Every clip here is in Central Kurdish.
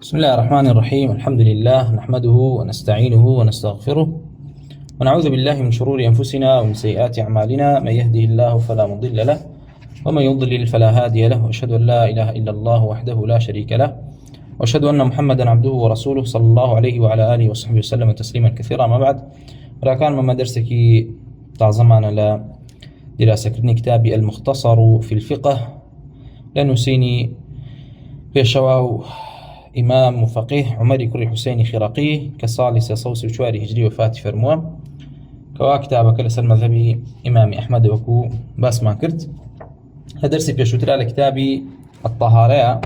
بسم الله الرحمن الرحيم. الحمد لله نحمده ونستعينه ونستغفره ونعوذ بالله من شرور أنفسنا ومن سيئات أعمالنا. من يهده الله فلا مضل له ومن يضلل فلا هادي له، وأشهد أن لا إله إلا الله وحده لا شريك له، وأشهد أن محمدا عبده ورسوله صلى الله عليه وعلى آله وصحبه وسلم تسليما كثيرا. ما بعد، كان مما درسك تعظمنا لا دراسة كتاب المختصر في الفقه لنسيني في شواو إمام وفقيه عمري كري حسيني خراقي كصالس صوصي وشواري هجري وفاتي فرموا كوا كتابك لسر مذهبي إمام أحمد وكو باس ما كرت هدرسي في شوتر على كتابي الطهارة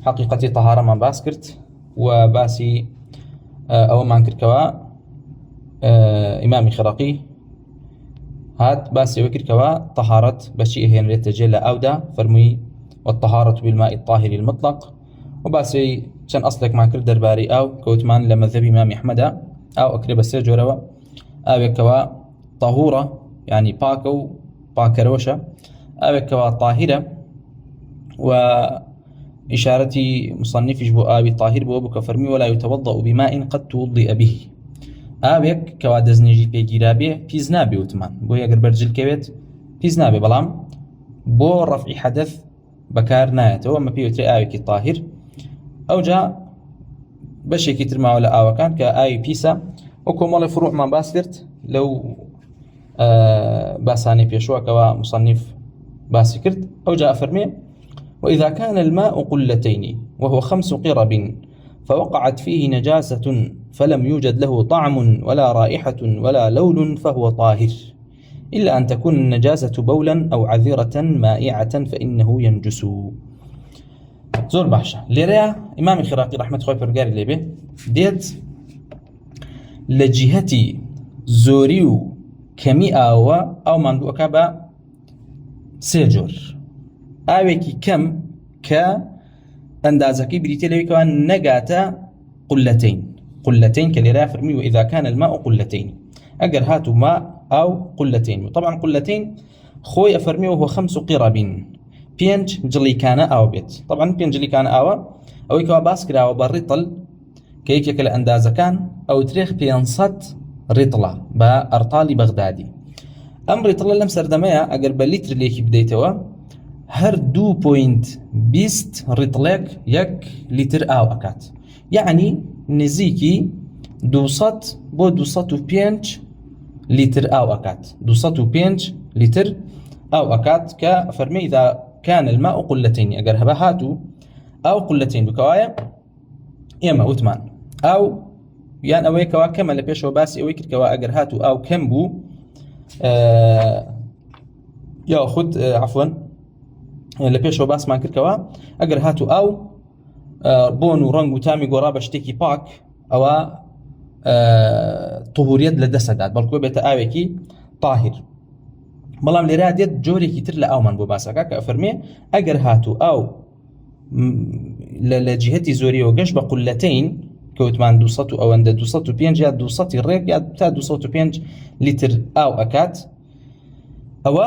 حقيقة طهارة ما باس كرت وباسي أو ما كرت كوا إمامي خراقي هات باسي وكر كوا طهارة بشيء هي نريد تجيل أودا فرمي والطهارة بالماء الطاهر المطلق. وباسي كان أصلك ما كرد درباري أو كوتمان لمذهب إمام أحمد أو أكرب السجورة أو كوا طهورة يعني باكو باكروشة أو كوا طاهرة. وإشارتي مصنف جبو آبي طاهر بوبك فرمي ولا يتوضأ بماء قد توضئ به آبك كوا دزنيجي بيجيرابي بيزنابي وتمان بو يقر برجل كويت بيزنابي بلام بو رفع حدث بكار نايت هو ما بيوتري آبك طاهر أو جاء بشي ترما ولا آوكان كآي بيسا وكمال فروع ما باسكرت لو باساني بيشوا كوا مصنف باسكرت أو جاء فرمي وإذا كان الماء قلتين وهو 5 قرب فوقعت فيه نجاسة فلم يوجد له طعم ولا رائحة ولا لون فهو طاهر إلا أن تكون النجاسة بولا أو عذرة مائعة فإنه ينجس. زور باشا ليريا إمام الخراقي رحمة خوي برقاري ليبه ديت لجهتي زوريو كمي أو ماندو أكابا سيجور آويكي كم كأندازكي بريتيلي كوان نقاتا قلتين كليريا فرمي وإذا كان الماء قلتين أقر هاتوا ماء أو قلتين. وطبعا قلتين خوي أفرمي وهو 5 قرب بينج جليكانا أو بيت. طبعا بينج جليكانا أو يكوا باسكرا أو بريطل كيك يكل أندازة كان أو تريخ بينصت ريطلة بأرطالي بغدادي أم ريطلة لم سردمية أقرب لتر ليكي بديتوا هر 2.20 ريطليك يك لتر أو أكات يعني نزيكي دوصت بو دوصتو بينج لتر أو أكات دوصتو بينج لتر أو أكات كفرمي إذا كان الماء قلتين أقر هاتو أو قلتين بكوايا إما وثمان أو يعني أوي كوا كما لبيش وباسي أوي كوا أقر هاتو أو كمبو ياخد عفوا لبيش وباس ما كوا أقر هاتو أو بونو رنگ وتامي قرابة شتيكي باك أو طهوريات لدسدات بلكو بيتا آويكي طاهر. بلام ليرا ديت جوري كتير لأومن بو باسكا كأفرمي أجر هاتو أو لجهتي زوري وقش بقلتين كوتمان دوصتو أو عند دوصتو بينج يا دوصتي الريق يا بتا دوصتو بينج لتر أو أكات أو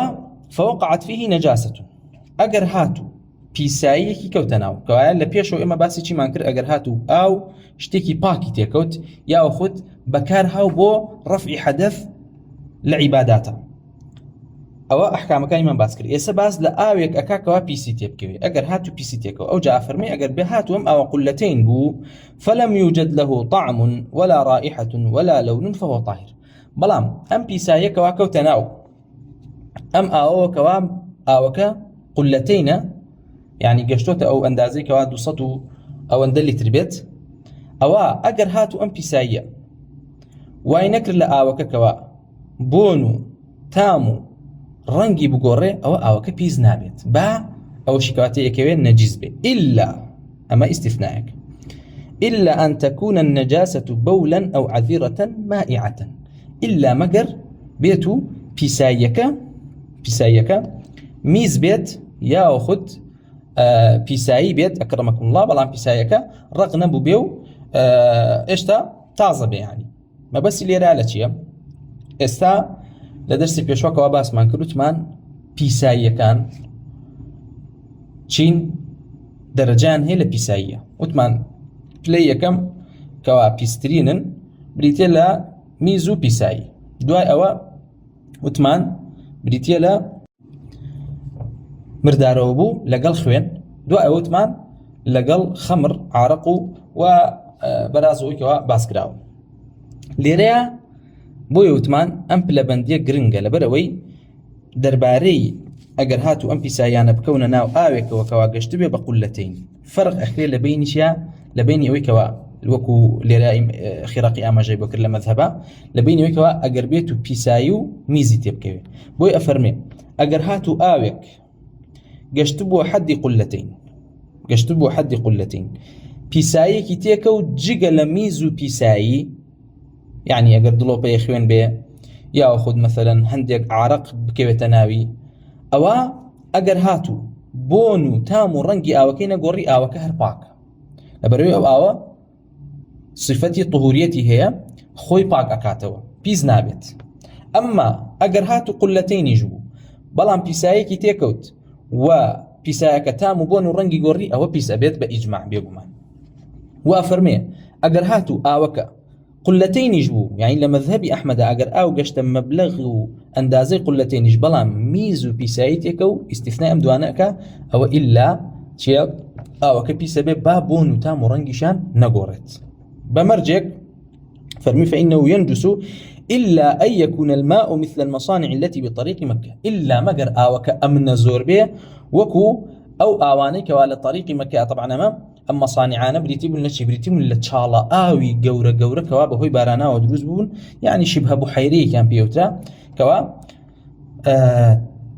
فوقعت فيه نجاسة أجر هاتو بيسايي كي كوتناو كوايا لبيشو إما باسي چي مانكر أجر هاتو أو شتيكي باكي تيكوت يا أخد بكار هاو بو رفع حدث لعباداته أو أحكام كان من باسكر إيسا باز لآويك أكاكوا بيسي تيبكوي أجر هاتو بيسي تيكو أو جاء فرمي أجر بهاتهم أو قلتين بو فلم يوجد له طعم ولا رائحة ولا لون فهو طاهر. بلام أم بيسايا كوا كوتناو أم أو كوا أوكا قلتين يعني قشتوت أو أندازي كوا دوصتو أو أندلي تربيت أو أجر هاتو أم بيسايا واينكر لآوكا كوا بونو تامو رنگي بقوري أو كبيز نابت با أو شكواتي يكوين نجيز به إلا أما استثنائك إلا أن تكون النجاسة بولا أو عذرة مائعة إلا مقر بيتو بيسايك ميز بيت يا أخد بيساي بيت أكرمكم الله بلان بيسايك رغنا ببيو إشتا تعظب يعني ما بس اللي رالتي استا لدرسي بيشوكا وباس مان كروتمان بيسايا كان چين دەرەجیان هەیە لە پیساییە. وتمان پلەی یەکەم کەوا پیسترینن بریتە لە میز و پیسایی. دوای ئەوە وتمان بریتە لە مردارەوە بوو لەگەڵ خوێن. دوای ئەوە وتمان لەگەڵ خەمر عارەق و بەرازەوەیکەوە باسکراوە. لێرەیە بۆیە وتمان ئەم پلەبەندیە گرنگە لەبەرەوەی دەربارەی ئەگەر هاتو ئەم پیسایانە بکەونە ناو ئاوێکەوە کەوا گەشت بێ بە قولەتین فەرق ئەخرێ لە بینیشە لە بینی ئەوەی کەوا وەکو لێرە خێراقی ئاماژەی بۆ کرد لە مەذهەبە لە بینی ئەوەی کەوا ئەگەر بێت و پیسایی و میزی تێ بکەوێ. بۆی ئەفەرمێ ئەگەر هاتو ئاوێک گەشت بووە حەدی قولەتین پیساییەکی تێکەوت جگە لە میز و پیسایی، یعنی ئەگەر دڵۆپەیە خوێن بێ یا خود مثلا هەندێک عارەق بکەوێتە ناوی ئەوە ئەگەر هاتو بۆن و تام و ڕەنگی ئاوەکەی نەگۆڕی ئاوەکە هەر پاکە لەبەرەوەی ئەو ئاوە صفەتی طهوریەتی هەیە خۆی پاک ئەکاتەوە پیس نابێت. ئەمما ئەگەر هاتو قولەتینیش بوو بەڵام پیسایەکی تێکەوت و پیسایەکە تام و بۆن و ڕەنگی گۆڕی ئەوە پیس ئەبێت بە ئیجماع بێگومان. وا فەرمێ ئەگەر هاتو ئاوەکە قولەتینیش بوو یعنی لە مەذهەبی ئەحمەدا ئەگەر ئاو گەشتە مەبلەغ و ئەندازەی قولەتینیش بەڵام میز و پیسایی تێکە و ئیستیثنای ئەم دوانەکە ئەوە ئیلا چیە ئاوەکە پیسە بێ با بۆن و تام و ڕەنگیشان نەگۆڕێت. بمرجك فرمي فإنه ينجس إلا أن يكون الماء مثل المصانع التي بطريق مكة إلا مقر آوك أمن زور به وكو أو آوانيك وعلى طريق مكة. طبعا ما أما صانعانا بريتيبون لشي بريتيبون لتشالا آوي قورة كواب هوي بارانا ودروز بون يعني شبه بحيري كان بيوترا كوا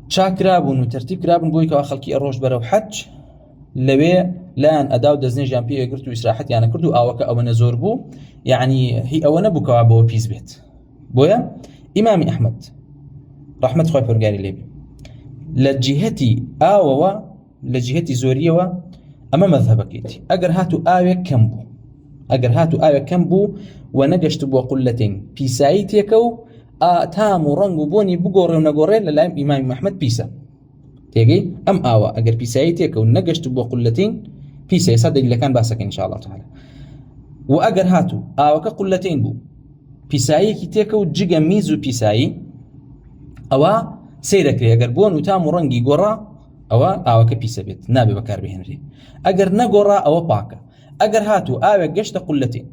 شاكرابون وترتيب كرابون بوي كوا خلقي الروش برو حج لەوێ لایەن ئەدا و دەستنێژیان پێگرت و ئیسراحەتیانە کرد و ئاوەکە ئەوەنە زۆر بوو یعنی هی ئەوە نەبووکەوە بۆ پیس بێت. بۆیە ئیمامی ئەحمەد ڕەحمەت خۆی پەروەردگاری لێ بێ لە جیهەتی ئاوەوە لە جیهەتی زۆریەوە ئەمە مەذهەبەکەیەتی ئەگەر هاتو ئاوێک کەم بوو و نەگەشت بووە قولەتین پیسایی تێکە و تام و ڕەنگ و بۆنی بگۆڕێ و نەگۆڕێ لە لای ئیمامی ئەحمەد پیسە تێگەی ئەم ئاوە ئەگەر پیسایی تێکە و نەگەشت بۆ قولەتین پیسە. ئێستا دەلیلەکان باسەکەین ئینشاء الله تعالی. و ئەگەر هاتو ئاوەکە قولەتین بوو پیساییەکی تێکە و جگە میز و پیسایی ئەوە سەیرەکرێ ئەگەر بۆن و تام و ڕەنگی گۆڕا ئەوە ئاوەکە پیسە بێت نابێ بەکاربهێنرێ. ئەگەر نەگۆڕا ئەوە پاکە. ئەگەر هاتو ئاوێک گەشتە قولەتین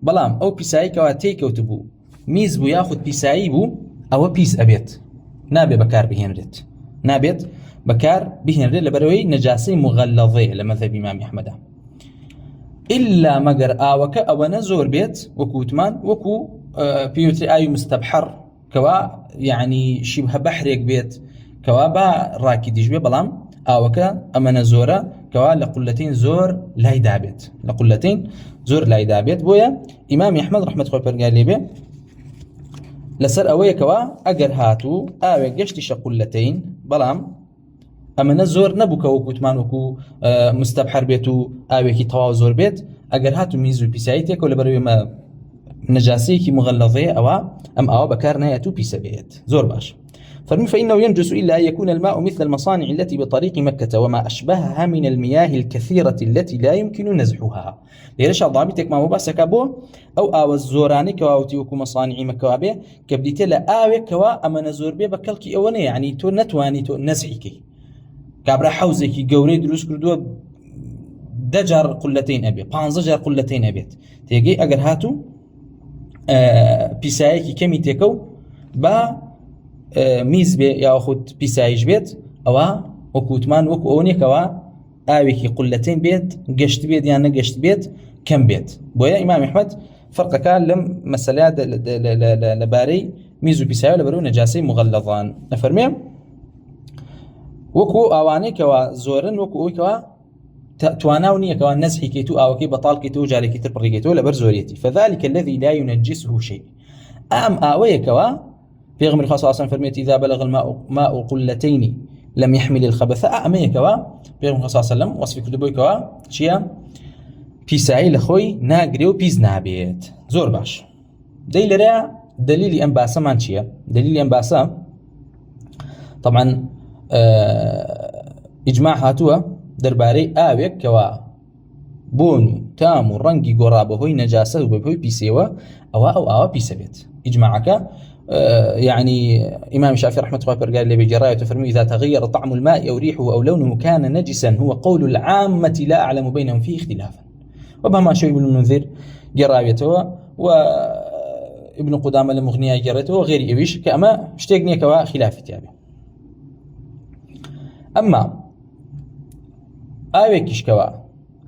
بەڵام ئەو پیساییکەوە تێکەوت بوو میز بوو یاخود پیسایی بوو ئەوە پیس ئەبێت نابێ بەکاربهێنرێت نابێت بەکار بهێنرێت لەبەرەوەی نەجاسەی مغەلڵەضەیە لە مەذهەبی ئیمامی ئەحمەدا ئیلا مەگەر ئاوەکە ئەوەنە زۆر بێت وەکو وتمان وەکو پێوتری ئاوی مستەبحەر کەوا یعنی شیبهە بەحرێک بێت کەوا با ڕاکی دیش بێ بەڵام ئاوەکە ئەمەنە زۆرە کەوا لە قولەتین زۆر لای دابێت. بۆیە ئیمامی ئەحمەد ڕەحمەت خۆی پەروەردگاری لێ بێ لەسەر ئەوەیەکەوە ئەگەر هاتوو ئاوێک گەشتیشە قولەتین بەڵام ئەمەنە زۆر نەبووکە وەکو وتمان وەکو مستەبحەر بێت و ئاوێکی تەواو زۆر بێت ئەگەر هاتو میز و پیسایی تێکە و لەبەرەوەی نەجاسەیەکی مغەلڵەضەیە ئەوە ئەم ئاوە بەکار نایەت و پیسە بێت. زۆر باش. فرمي فإنه ينجس إلا أن يكون الماء مثل المصانع التي بطريق مكة وما أشبهها من المياه الكثيرة التي لا يمكن نزحها. ليش ضابطك ما مباسك أبوه أو الزوراني كواوتي وكو مصانع مكة به كبديت لا آوي كوا أما نزور به بكلكي أوني يعني تو نتواني تو نزحيكي كابرا حوزكي قوري دروس كردوه دجار قلتين أبي 15 جار قلتين أبيت تيجي أجر هاتو پیسایەکی کەمی تێکە و بە میز بێ یاخود پیسایش بێت ئەوە وەکووتمان وەکو ئەو نیەکەوە ئاوێکی قولەتین بێت گەشت بێت یان نەگەشت بێت کەم بێت. بۆیە ئیمامی ئەحمەد فەرقەکە لەم مەسەلەیە لەبارەی میز و پیسایی لەبەرەوەی نەجاسەی مغەلڵەضان نەفەرمێ وەکو ئاوانەیەکەوە زۆرن وەکو ئەوەیەکەوە تواناو نیەکەوە نەزحیکەیت و ئاوەکەی بەتاڵکەیت و جارێکی تر پڕیکەیتەوە لەبەر زۆریەتی فذلك الذي لا ينجسه شيء. ئەم ئاوەیەکەوە پێغەمبەر خوا صلی الله علیه و سلم فەرمێتی إذا بلغ الماء قلتين لم يحمل الخبث. ئەمەیەکەوە پێغەمبەر خوا صلی الله علیه و سلم وەصفی کردبوویەوە چییە پیسایی لە خۆی ناگرێ و پیس نابێت. زۆر باش. دەی لەرە دلیلی ئەم باسەمان چییە؟ دلیلی ئەم باسە طبعا ئیجماع هاتووە دەربارەی ئاوێک کەوا بون تام و ڕەنگی گۆڕا بەهۆی نەجاسە و بەهۆی پیسێوە ئەوە پیسە بێت ئیجماعەکە. يعني إمام الشافعي رحمة الله قال لي بجراية فرمي إذا تغير طعم الماء أو ريحه أو لونه كان نجسا هو قول العامة لا أعلم بينهم فيه اختلافا. وبما شيء ابن المنذر جرايته وابن قدامة المغنية جرايته وغير إيش كأما اشتاقني كوا خلاف تابع. أما آويكش كوا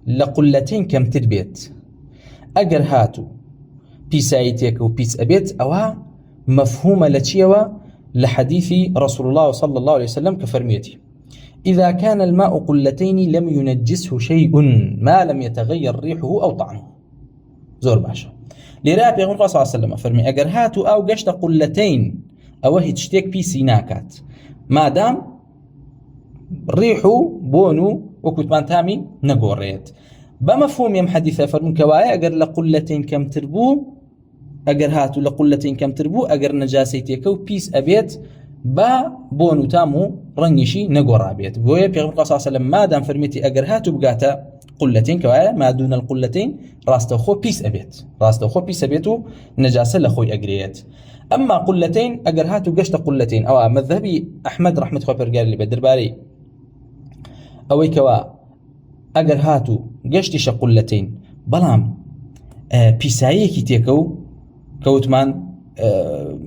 لقلتين كم تربيت أجر هاتو بيسايتك وبيس أبيت أو مفهومة لتشيوا لحديث رسول الله صلى الله عليه وسلم كفرميتي إذا كان الماء قلتين لم ينجسه شيء ما لم يتغير ريحه أو طعمه. زور باشا لرا بيغمبر صلى الله عليه وسلم فرمي أجر هاتو أو قشت قلتين أو هتشتك بيسي ناكات ما دام ريحه بونو وكتمان تامي نقوريت بمفهوم يم حديثة فرمون كوايا أجر لقلتين كم تربو أجر هاتو لقلتين كم تربو أجر نجاسيتيكو بيس أبيت با بونو تامو رنجشي نقور أبيت بويا بيغمبر صلى الله عليه وسلم ما دام فرميتي أجر هاتو بقاتا قلتين كوايا ما دون القلتين راستو خو بيس أبيت راستو خو بيس أبيتو نجاسة لخوي أجريت. أما قلتين أجر هاتو قشت قلتين أو مذهبي أحمد رحمة الله قال اللي بدر باري أوي كوا أجر هاتو قشتش قلتين بلام بيسايكي تيكو كوتمان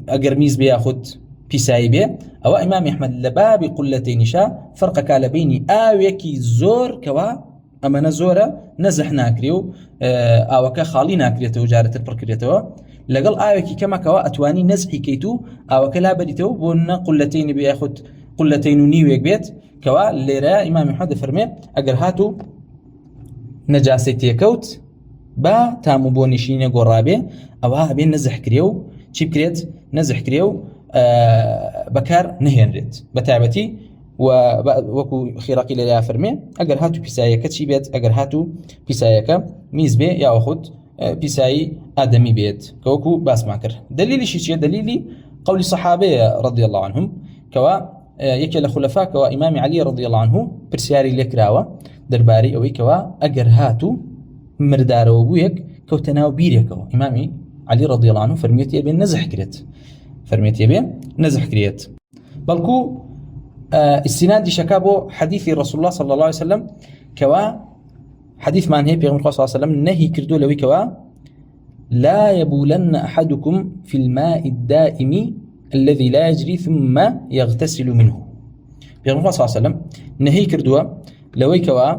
أجر ميز بياخد بيساي بيه أو إمام أحمد لباب قلتين شا فرق كالا بيني آويكي زور كوا أما نزورة نزح ناكريو آوكا خالي ناكريتو جارة البركريتو لقل آويكي كما كوا أتواني نزحي كيتو آوكا لا بديتو بون قلتين بياخد قلتين ونيويك بيت كوا ليرا إمام أحمد فرمي أجر هاتو نجاسيتي كوت با تامو بونشينه قرابه أوها بين نزح كريو شيب كريت نزح كريو بكار نهينريت بتعبتي وكو خيراقي للا فرمي أجر هاتو بيسايكا تشي بيت أجر هاتو بيسايكا ميز بي يا أخد بيساي آدمي بيت كوكو باس ماكر. دليلي شيء دليلي قول الصحابة رضي الله عنهم كوا يكي لخلفاء كوا إمام علي رضي الله عنه برسياري لكراوة درباري أوي كوا أجر هاتو مردار وبويك كوتناو بيريكو إمامي علي رضي الله عنه فرميت يبين نزح كريت فرميت يبين نزح كريت بلكو السناد شكابو حديث رسول الله صلى الله عليه وسلم كوا حديث ما هي بيغمبر صلى الله عليه وسلم نهي كردو لوي كوا لا يبولن أحدكم في الماء الدائم الذي لا يجري ثم يغتسل منه. بيغمبر صلى الله عليه وسلم نهي كردو لوي كوا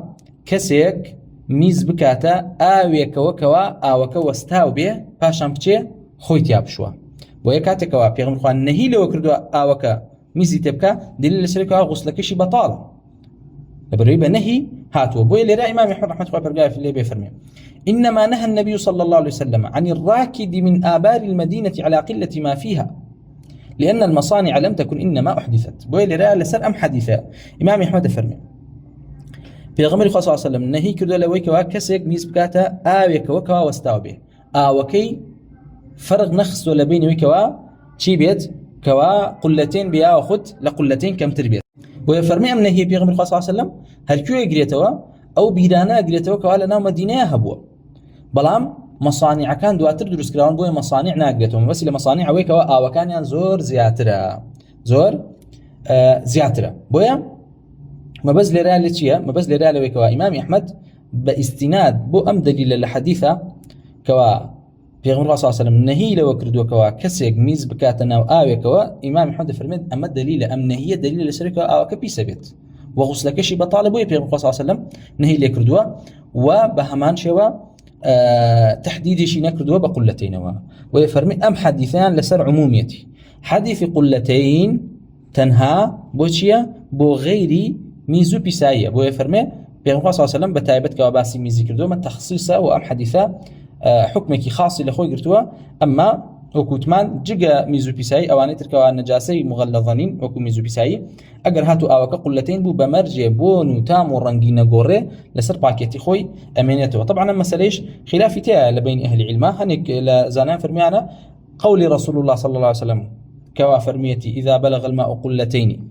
كسيك ميز بكاتا آويك وكوا آوك وستاو بيه باشام بچه خويت يابشوا بويا كاتكوا بيغمبر خوان نهي لو كردو آوك ميزي تبكا دليل لسريكوا غسلكشي بطالة لبريبا نهي هاتوا بويا لرا إمام أحمد رحمة الله برقاء في اللي بيفرمي إنما نهى النبي صلى الله عليه وسلم عن الراكد من آبار المدينة على قلة ما فيها لأن المصانع لم تكن إنما أحدثت. بويا لرا لسر أم حديثة إمام أحمد فرمي بيغمبر صلى الله عليه وسلم نهي كردو لويك وكسيك ميز بكاتا آويك وكوا واستاو به آوكي فرق نخص ولا بين ويكوا شي بيت كوا قلتين بيا وخد لقلتين كم تربيت ويفرمي أم نهي بيغمبر صلى الله عليه وسلم هل كيو يقريتوا أو بيرانا يقريتوا كوا لنا مدينة هبوا بلام مصانع كان دواتر دروس كراون بوي مصانع ناقريتهم بس لمصانع ويكوا آوكان يعني زور زياترة زور زياترة بويا ما بز لرا لتشيا ما بز لرا لويكوا إمام أحمد باستناد بو أم دليل الحديثة كوا في غمر الله صلى الله عليه وسلم نهي لو كردوا كوا كسيك ميز بكاتنا وآوي كوا إمام أحمد فرمد أما الدليل أم نهي دليل لشركة أو كبيسة بيت وغسلكشي بطالب ويا في غمر الله صلى الله عليه وسلم نهي لكردوا وبهمان شوا تحديد شي نكردوا بقلتين ويفرمي أم حديثان لسر عموميتي حديث قلتين تنهى بوشيا بو غيري ميزو بيسايا بو يفرمي بيغمبر صلى الله عليه وسلم بتايبت كواباسي ميزي كردو ما تخصيصا وام حديثا حكمك خاص لخوي قرتوا اما وكوتمان جيجا ميزو بيساي اواني تركوا النجاسي مغلظنين وكو ميزو بيساي اگر هاتو اوكا قلتين بو بمرجي بونو تامو رنجينا غوري لسر باكيتي خوي امانيته. طبعا مساليش خلافيتها لبين اهل العلم هنيك لزانان فرميانا قول رسول الله صلى الله عليه وسلم كوا فرميتي اذا بلغ الماء قلتين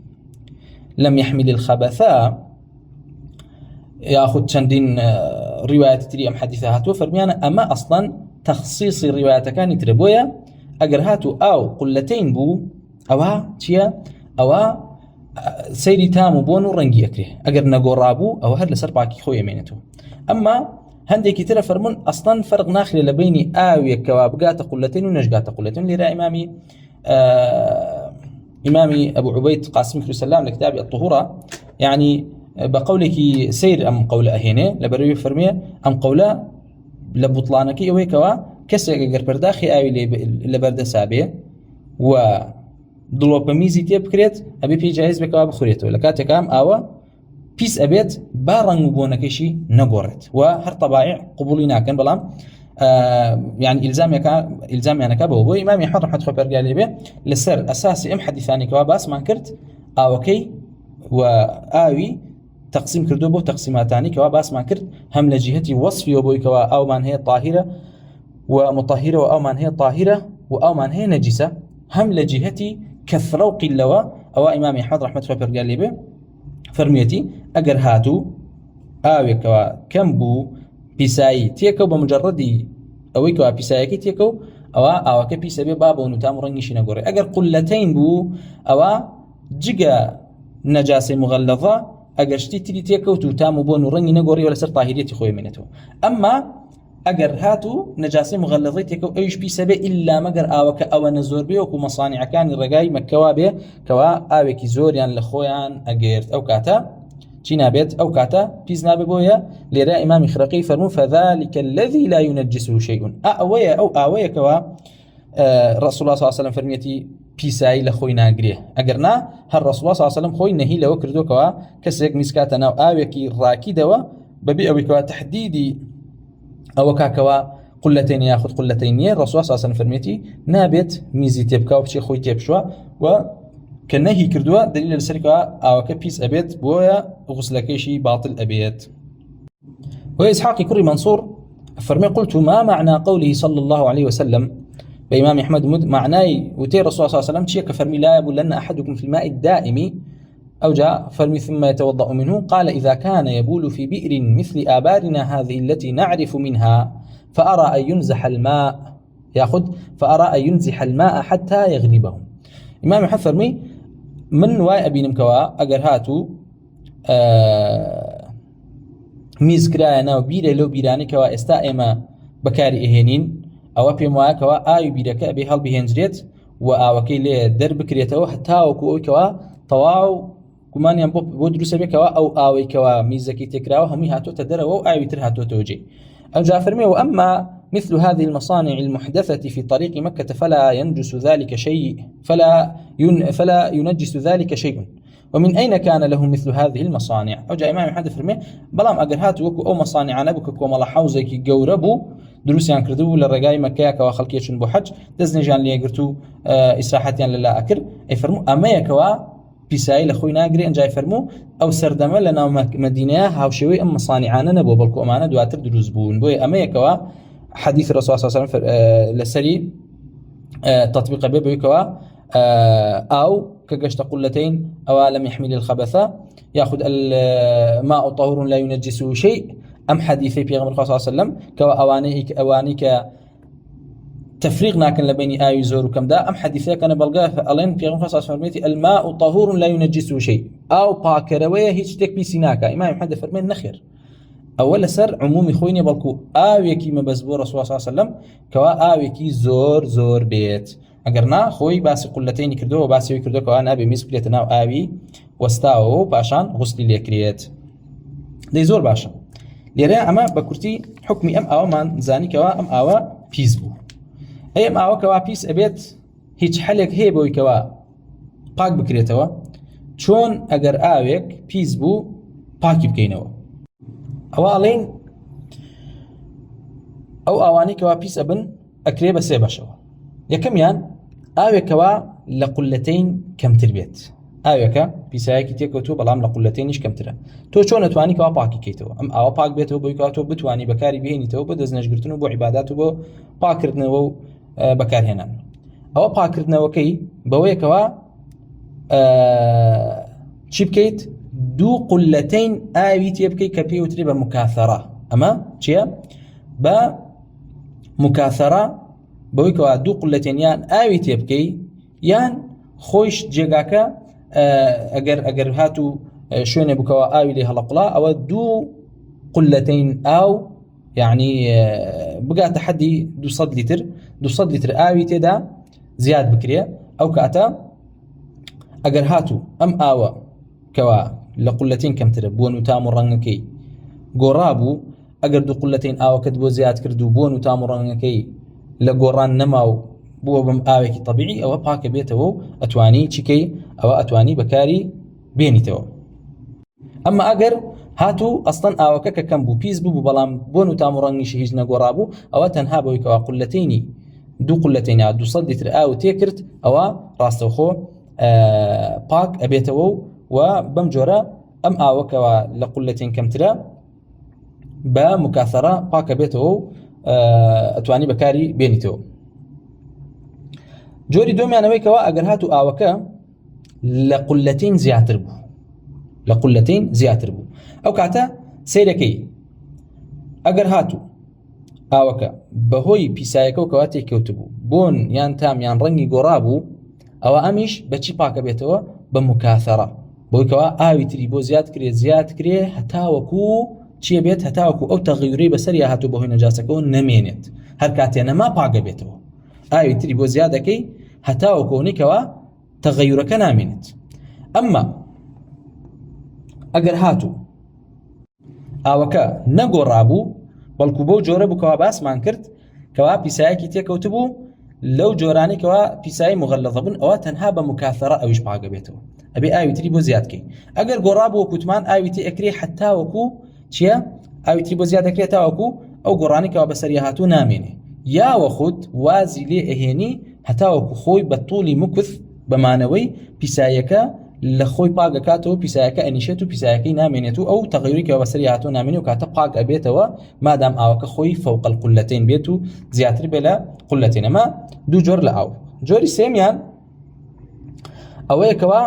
لم يحمل الخبثاء ياخذ چەندین ڕیوایەتی تری ئەم حەدیثە هاتووە فەرمیانە ئەمە ئەسڵەن تەخصیصی ڕیوایەتەکانی ترە بۆیە ئەگەر هاتوو ئاو قولەتەین بوو ئەوە چییە؟ ئەوە سەیری تام و بۆن و ڕەنگی ئەکرێ ئەگەر نەگۆڕابوو ئەوە هەر لەسەر پاکی خۆی ئەمێنێتەوە. ئەمما هەندێکی ترە فەرمون ئەسڵەن فەرق ناخرێت لە بینی ئاوێکەوە بگاتە قولەتەین و نەژگاتە قولەتەین. لێرە ئیمامی ئەبوو عوبەید قاسم کوڕی سەلام لە کتابی الطهورە يعني بقولك سير أم قول أهينه لبروي فرمية أم قولا لبطلانك يويكوا كسر أجر برداخي أوي لبرد سابية و دلوا بميزي تيب كريت أبي في جاهز بكوا بخوريته لكاتك أم أوا بيس أبيت بارن بونكشي نجورت وهر طبائع قبولنا كان بلام يعني إلزام يعني كابو بو إمام يحرم حد خبر قال لي به لسر أساسي أم حديثاني كوا باس ما كرت أوكي وآوي تقسيم كردو بو تقسيماتاني كوا باس ما كرت هم لجهتي وصفي وبوي كوا أو من هي طاهرة ومطهرة وأو من هي طاهرة وأو من هي نجسة هم لجهتي كثرة وقلة أو إمام أحمد رحمة الله قال لي به فرميتي أجر هاتو آوي كوا كم بو بيساي تيكو بمجردي أوي كوا بيسايكي تيكو أو كبيسا بابو نتام رنجي نقوري أجر قلتين بو أو جيجا نجاسة مغلظة أجر شتي تري تيكوتو تامو بون ورني نقوري ولا سر طاهريتي خوي منته. أما أجر هاتو نجاسة مغلظة تيكو أيش بيسبب إلا مجر آوك أو نزور بيه وكو مصانع كان الرجاي مكوابه كوا آوك زور يعني لخويان أجرت أو كاتا جينا بيت أو كاتا بيزنا ببويا لراء إمام خرقي فرمو فذلك الذي لا ينجسه شيء أويا أو أويا كوا رسول الله صلى الله عليه وسلم فرميتي بيساي لخوي ناقريه أجرنا هل رسول الله صلى الله عليه وسلم خوي نهي لو كردو كوا كسيك مسكاتنا وآويكي راكي دوا ببي أوي كوا تحديدي أو كاكوا قلتين ياخذ قلتين الرسول صلى الله عليه وسلم فرميتي نابت ميزي تبكا وبشي خوي تبشوا وكنهي كردوا دليل السرقة أو كبيس أبيت بويا غسلكيشي باطل أبيت. وإسحاق كري منصور فرمي قلت ما معنى قوله صلى الله عليه وسلم بإمام أحمد معناه وتي الرسول صلى الله عليه وسلم شيء كفرمي لا يبولن أحدكم في الماء الدائم أو جاء فرمي ثم يتوضأ منه قال إذا كان يبول في بئر مثل آبارنا هذه التي نعرف منها فأرى أن ينزح الماء فأرى أن ينزح الماء حتى يغلبهم. إمام أحمد فرمي من واي أبي نمكوا أجر هاتو ميز كرانا وبيرة لو بيراني كوا استائما بكاري إهنين أو بيم واكوا آيو بيركا بهال بهنجريت وآوكي لي درب كريتو حتى وكو كوا طواو كمان ينبو بودرس بكوا أو آوي كوا ميزكي تكراو همي هاتو تدرو أو آيو ترهاتو توجي. أو جافرمي وأما مثل هذه المصانع المحدثة في طريق مكة فلا ينجس ذلك شيء فلا ينجس ذلك شيء ومن أين كان له مثل هذه المصانع. أو جاء إمام أحمد فرمي بلام أجر هاتو وكو أو مصانع نبوك كومال حوزكي جوربو دروسيان كردو للرجاي مكة كوا خلقيشن بو حج دزنجان لي قرتو إسراحتيان لله أكر أي فرمو أما كوا بيساي لخوي ناقري أن جاي فرمو أو سردمه لنا مدينة هاوشوي أم مصانعانا نبو بلكو أمانة دواتر دروز بون بوي أما كوا حديث الرسول صلى الله عليه وسلم لسري تطبيق بيبوي كوا أو كقشت قلتين أو لم يحمل الخبثة يأخذ الماء طهور لا ينجسه شيء أم حديثي بيغمبر الله صلى الله عليه وسلم كوا أوانيك تفريقنا كان لبيني آي زور وكم دا أم حديثي كان بلغاه ألين بيغمبر الله صلى الله عليه وسلم الماء طهور لا ينجسه شيء أو باكروية هيك تك بيسيناكا إمام محمد فرمين نخير أول سر عمومي خويني بلكو آويكي ما بزبور رسول الله صلى الله عليه وسلم كوا آويكي زور بيت أجرنا خوي باسي قلتين كردو وباسي كردو كوا أنا بميز كريتنا آوي واستاو باشان غسل لي كريت دي زور باشا ليرا أما بكرتي حكمي أم أو من زاني كوا أم أو بيز بو أي أم أو كوا بيز أبيت هيج حلق هي بوي كوا باك بكريتوا شون أجر آويك بيز بو باكي بكينوا أوالين أو أواني كوا بيز أبن أكريبا سيباشوا يكميان آويكوا لقلتين كم تربيت آويكا بيسايكي تيكوتو بلام لقلتينش كم ترى تو شون تواني كوا باكي كيتو أم أو باك بيتو بويكاتو بتواني بكاري بهيني تو بدزنج قرتنو بو عباداتو بو باكرتنو بكار هنان أو باكرتنو كي بويكوا تشيب كيت دوو قولەتین ئاوی تێ بکەی کە پێی وترێ بە مکاثەرە. ئەمە چییە؟ بە مکاثەرە بەوەی کەوا دوو قولەتین یان ئاوی تێ بکەی یان خۆیش جێگاکە ئەگەر هاتوو شوێنێ بکەوە ئاوی لێ هەڵەقڵا ئەوە دوو قولەتین ئاو یعنی بگاتە حەدی 200 لیتر 200 لیتر ئاوی تێدا زیاد بکرێ. ئەو کاتە ئەگەر هاتوو ئەم ئاوە کەوا لە قولەتین کەمترە بۆن و تام و ڕەنگەکەی گۆڕابوو، ئەگەر دوو قولەتین ئاوەکەت بۆ زیاد کرد و بۆن و تام و ڕەنگەکەی لە گۆڕان نەما و بووە بەم ئاوێکی طبیعی ئەوە پاکە بێتەوە و ئەتوانی چیکەی ئەوە ئەتوانی بەکاری بێنیتەوە. ئەمما ئەگەر هاتوو ئەستەن ئاوەکە کە کەم بوو پیس بوو بەڵام بۆن و تام و ڕەنگیشی هیچ نەگۆڕابوو ئەوە تەنها بەوەی کەوا قولەتینی دوو قولەتین یا 200 لیتر ئاو تێ کرد ئەوە ڕاستەوخۆ پاک ئەبێتەوە و بەم جۆرە ئەم ئاوەکەوە لە قولەتین کەمترە بە مکاثەرە پاکە بێتەوە و ئەتوانی بەکاری بێنیتەوە. جۆری دومیانەوەی کەوا ئەگەر هاتوو ئاوەکە لە قولەتین زیاتر بوو لە قولەتین زیاتر بوو ئەو کاتە سەیرەکەی ئەگەر هاتوو ئاوەکە بەهۆی پیسایەکە و کەوا تێککەوت بوو بۆن یان تام یان ڕەنگی گۆڕا بوو ئەوە ئەمیش بەچی پاکە بێتەوە بە مکاثەرە بۆی کەوا ئاوی تری بۆ زیاد کرێ هەتاوەکو چیە بێت هەتاوەکو ئەو تەغییرەی بەسەر یا هاتوو بەهۆی نەجاسەکەەوە نەمێنێت هەر کاتێ نەما پاکە بێتەوە ئاوی تری بۆ زیادەکەی هەتاوەکۆنێکەوە تەغییرەکە نامێنێت. ئەمما ئەگەر هاتوو ئاوەکە نەگۆڕابوو بەڵکو بەو جۆرە بووکەوە باسمان کرد کەوا پیسایەکی تێکەوت بوو لەو جۆرانێکەوە پیسایی مغەلڵەظە بوون ئەوە تەنها بە مکاثەرە ئەویش پاکە بێتەوە ئەبێ ئاوی تری بۆ زیادکەی. ئەگەر گۆڕابووە کوتمان ئاوی تێ ئەکرێ هەتاوەکو چییە ئاوی تری بۆ زیاد دەکرێت تاوەکو ئەو گۆڕانێکەوە بەسەری هاتوو نامێنێ یاوە خود وازی لێ ئەهێنی هەتاوەکو خۆی بە توولی مکث بەمانەوەی پیسایەکە لە خۆی پاگەکاتەوە پیسایەکە ئەنیشێت و پیسایەکەی نامێنێت و ئەو تەغییرێکەوە بەسەری هاتوو نامێنێ و کاتە پاک ئەبێتەوە مادام ئاوەکە خۆی فەوق القولەتین بێت و زیاتر بێ لە قولەتین. ئەمە دوو جۆر لە ئاو. جۆری سێمیان ئەوەیەکەوە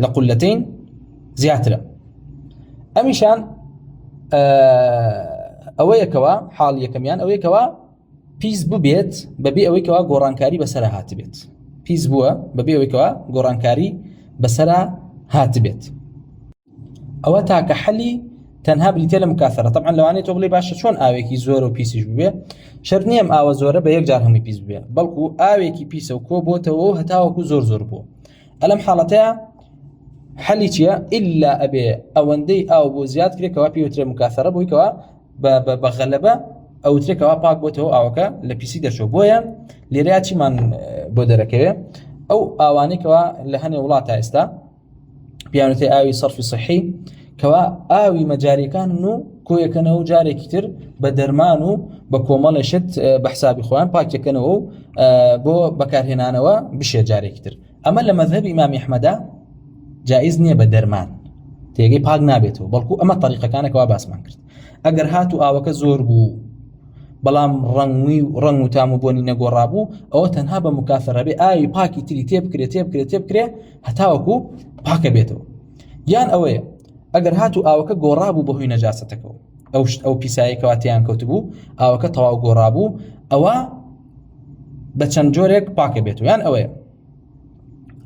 لە قولەتین زیاترە ئەمیشان ئەوەیەکەوە حاڵ یەکەمیان ئەوەیەکەوە پیس ببێت بەبێ ئەوەیکەوە گۆڕانکاری بەسەر هاتبێت پیس بووە بەبێ ئەوەیکەوە گۆڕانکاری بەسەر هاتبێت ئەوە تاکە حەلی تەنها بریتە لە مکاثەرە. طبعا لەوانەیە تۆ بڵێ باشە چۆن ئاوێکی زۆر و پیسیش ببێ شەرت نییە ئاوە زۆرە بە یەک جار هەمووی پیس ببێ بەڵکو ئاوێکی پیسە و کۆ بۆتەوە و هەتاوەکو زۆر بووە. ئەلەم حاڵەتەیە حەلی چییە؟ ئیلا ئەبێ ئەوەندەی ئاو بۆ زیاد کرێکەوە پێوترێ مکاثەرە بۆیکەوە بە غەلەبە ئەوترێکەوە پاک بۆتەوە ئاوەکە لە پیسی دەچۆ. بۆیە لێرەیە چیمان بۆ دەرەکەوێ ئەو ئاوانێکەوە لە هەنێ وڵاتە ئێستا پیانوتەی ئاوی سەرفی صحی کەوا ئاوی مەجاریەکان و کۆیەکەنەوە و جارێکی تر بە دەرمان و بە کۆمەڵێشت بە حسابی خۆیان پاکەکەنەوە و بۆ بەکارهێنانەوە بشێ جارێکی تر. ئەمە لە مەذهەبی ئیمامی ئەحمەدە جائز نییە بە دەرمان تێگەی پاک نابێتەوە بەڵکو ئەمە طریقەکانێکەوە باسمان کرد. ئەگەر هاتوو ئاوەکە زۆر بوو بەڵام ڕەنگ و تام و بۆنی نەگۆڕابوو ئەوە تەنها بە مکاثەرە بێ ئاوی پاکی تری تێبکرێ هەتاوەکو پاکە بێتەوە. یان ئەوەیە ئەگەر هاتوو ئاوەکە گۆڕابوو بەهۆی نەجاسەتەکەەوە ئەو پیسایەکەوە تیان کەوت بوو ئاوەکە تەواو گۆڕابوو ئەوە بە چەند جۆرێک پاکە بێتەوە. یان ئەوەیە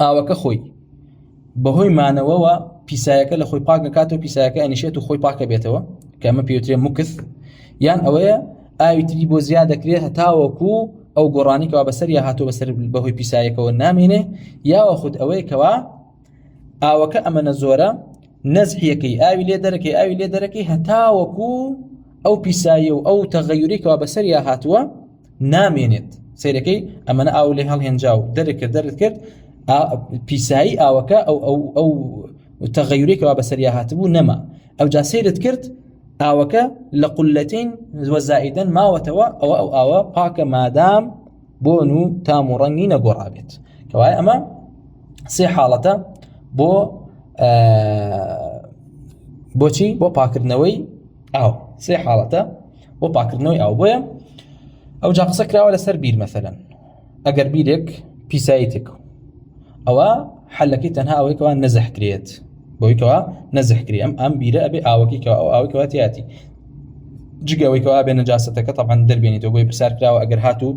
ئاوەکە خۆی بەهۆی مانەوەوە پیسایەکە لە خۆی پاک نکاتەوە پیسایەکە ئەنیشێت و خۆی پاکە بێتەوە کە ئەمە پێوترێ مکث. یان ئەوەیە ئاوی تری بۆ زیاد دەکرێت هەتاوەکو ئەو گۆڕانێکەوە بەسەر یا هاتوو بەسەر بەهۆی پیسایەکەەوە نامێنێ یاوە خود ئەوەیەکەوە ئاوەکە ئەمەنە زۆرە نەزحیەکەی ئاوی لێ دەرەکەی هەتاوەکو ئەو پیسایە و ئەو تەغەیورێکەوە بەسەر یا هاتووە نامێنێت سیرەکەی ئەمەنە ئاو لێ هەڵهێنجا و دەرد کرد پیسایی ئاوەکە ئەو تەغەیورێکەوە بەسەر یا هاتبوو نەما ئەو جا سیرت کرد ئاوەکە لە قولەتین وەزائیدەن ماوەتەوە ئەو ئاوە پاکە مادام بۆن و تام و ڕەنگی نەگۆڕابێت کەوایە ئەمە سێ حاڵەتە بۆچی بۆ پاکردنەوەی ئاو سێ حاڵەتە بۆ پاکردنەوەی ئاو. بۆیە ئەو جا قسە کراوە لەسەر بیر مەسەلەن ئەگەر بیرێک پیسایی تێک ئەوە حلەکەی تەنها ئەوەی کەوا نەزەح کرێت بۆی کەوا نەزەح کری ئەم بیرە ئەبێ ئاوەکەی کەوا ئەو ئاوەی کەوا تیاتی جگەوەی کەوا بێ نەجاسەتەکە طبعاً دەربێنێتەوە بۆی پرسیار کراوە ئەگەر هاتوو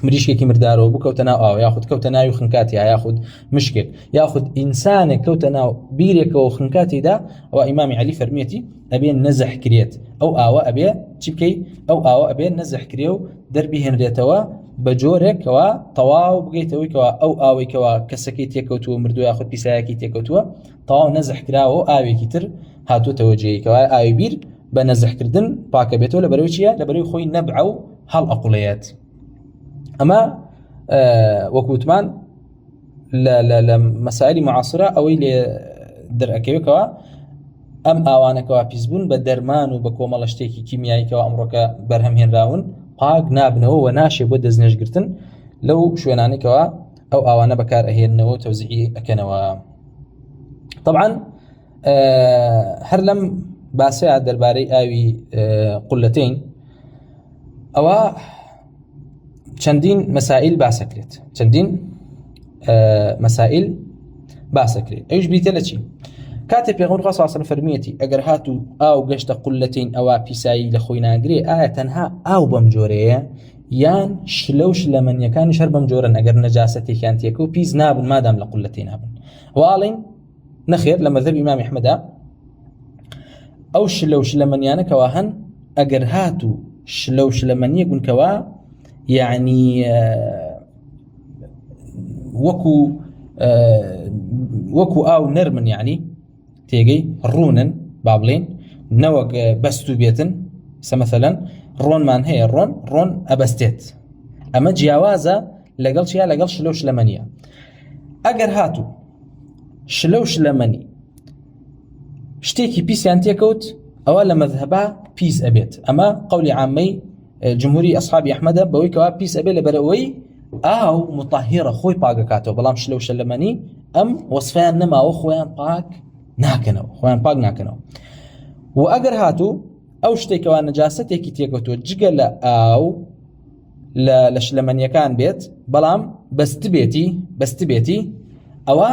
مریشکێکی مردارەوە بکەوتە ناو ئاو یاخود کەوتە ناوی خنکاتی یاخود مشکێک یاخود ئینسانێک کەوتە ناو بیرێکەوە خنکاتیدا ئەوە ئیمامی عەلی فەرمیەتی ئەبێ نەزەح کرێت ئەو ئاوە ئەبێ چی بکەی ئەو ئاوە ئەبێ نەزەح کرێ و دەربهێنرێتەوە بە جۆرێکەوە تەواو بگەیتەوەی کەوا ئەو ئاوێکەوە کەسەکەی تێکەوتووە مردووە یاخود پیسایەکی تێکەوتووە تەواو نەزەح کراوە و ئاوێکی تر هاتووەتەوە جێیکەوە ئاوی بیر بە نەزەحکردن پاکە بێتەوە لە بەرەوەی چییە لە بەرەوەی خۆی نەبع و هەڵ ئەقوڵەیەت ئەمە وەکوتمان لە مەسائلی معاصرە ئەوەی لێ دەرئەکەوێتەوە ئەم ئاوانەکەوا پیسبوون بە دەرمان و بە کۆمەڵە شتێکی کیمیاییکەوە ئەمڕۆکە بەرهەمهێنراون پاک نابنەوە و ناشێ بۆ دەستنێژگرتن لەو شوێنانێکەوە ئەو ئاوانە بەکار ئەهێننەوە و تەوزیعی ئەکەنەوە. طبعاً هەر لەم باسەیە دەربارەی ئاوی قولەتین ئەوە چەندین مەسائل باسەکرێت چەندین مەسائل باسەکرێت ئەوش بریتە لە چی؟ کاتێ پێغەمبەر خوا صلی الله علیه و سلم فەرمیەتی ئەگەر هاتوو ئاو گەشتە قولەتین ئەوە پیسایی لە خۆی ناگرێ ئایا تەنها ئاو بەم جۆرەیە یان شلە و شلەمەنیەکانیش هەر بەم جۆرەن ئەگەر نەجاسەتێکیان تێکە و پیس نابن مادام لە قولەتین نابن واڵین نەخێر لە مەذهەبی ئیمامی ئەحمەدا ئەو شلە و شلەمەنیانەکەوە هەن ئەگەر هاتوو شلە و شلەمەنیە بوونکەوە یعنی وەکو ئاو نەرمن یعنی تێگەی ڕوونن با بڵێن نەوەک بەستوو بێتن مثلەن ڕۆنمان هەیە ڕۆن ئەبەستێت ئەمە جیاوازە لەگەڵ چیا لەگەڵ شلە و شلەمەنیە ئەگەر هاتوو شلە و شلەمەنی شتێکی پیسیان تێکەوت ئەوە لە مەذهەبا پیس ئەبێت ئەمە قەولی عامەی جمهوری ئەصحابی ئەحمەدە بەوەی کەوا پیس ئەبێ لەبەرەوەی ئاو مطهرە خۆی پاکەکاتەوە بەڵام شلە و شلەمەنی ئەم وەسفیان نەماوە خۆیان پاک ناکەنەوە و ئەگەر هاتوو ئەو شتێکەوە نەجاسەتێکی تێکەوتووە جگە لە ئاو لە شلەمەنیەکان بێت بەڵام بەست بێتی ئەوە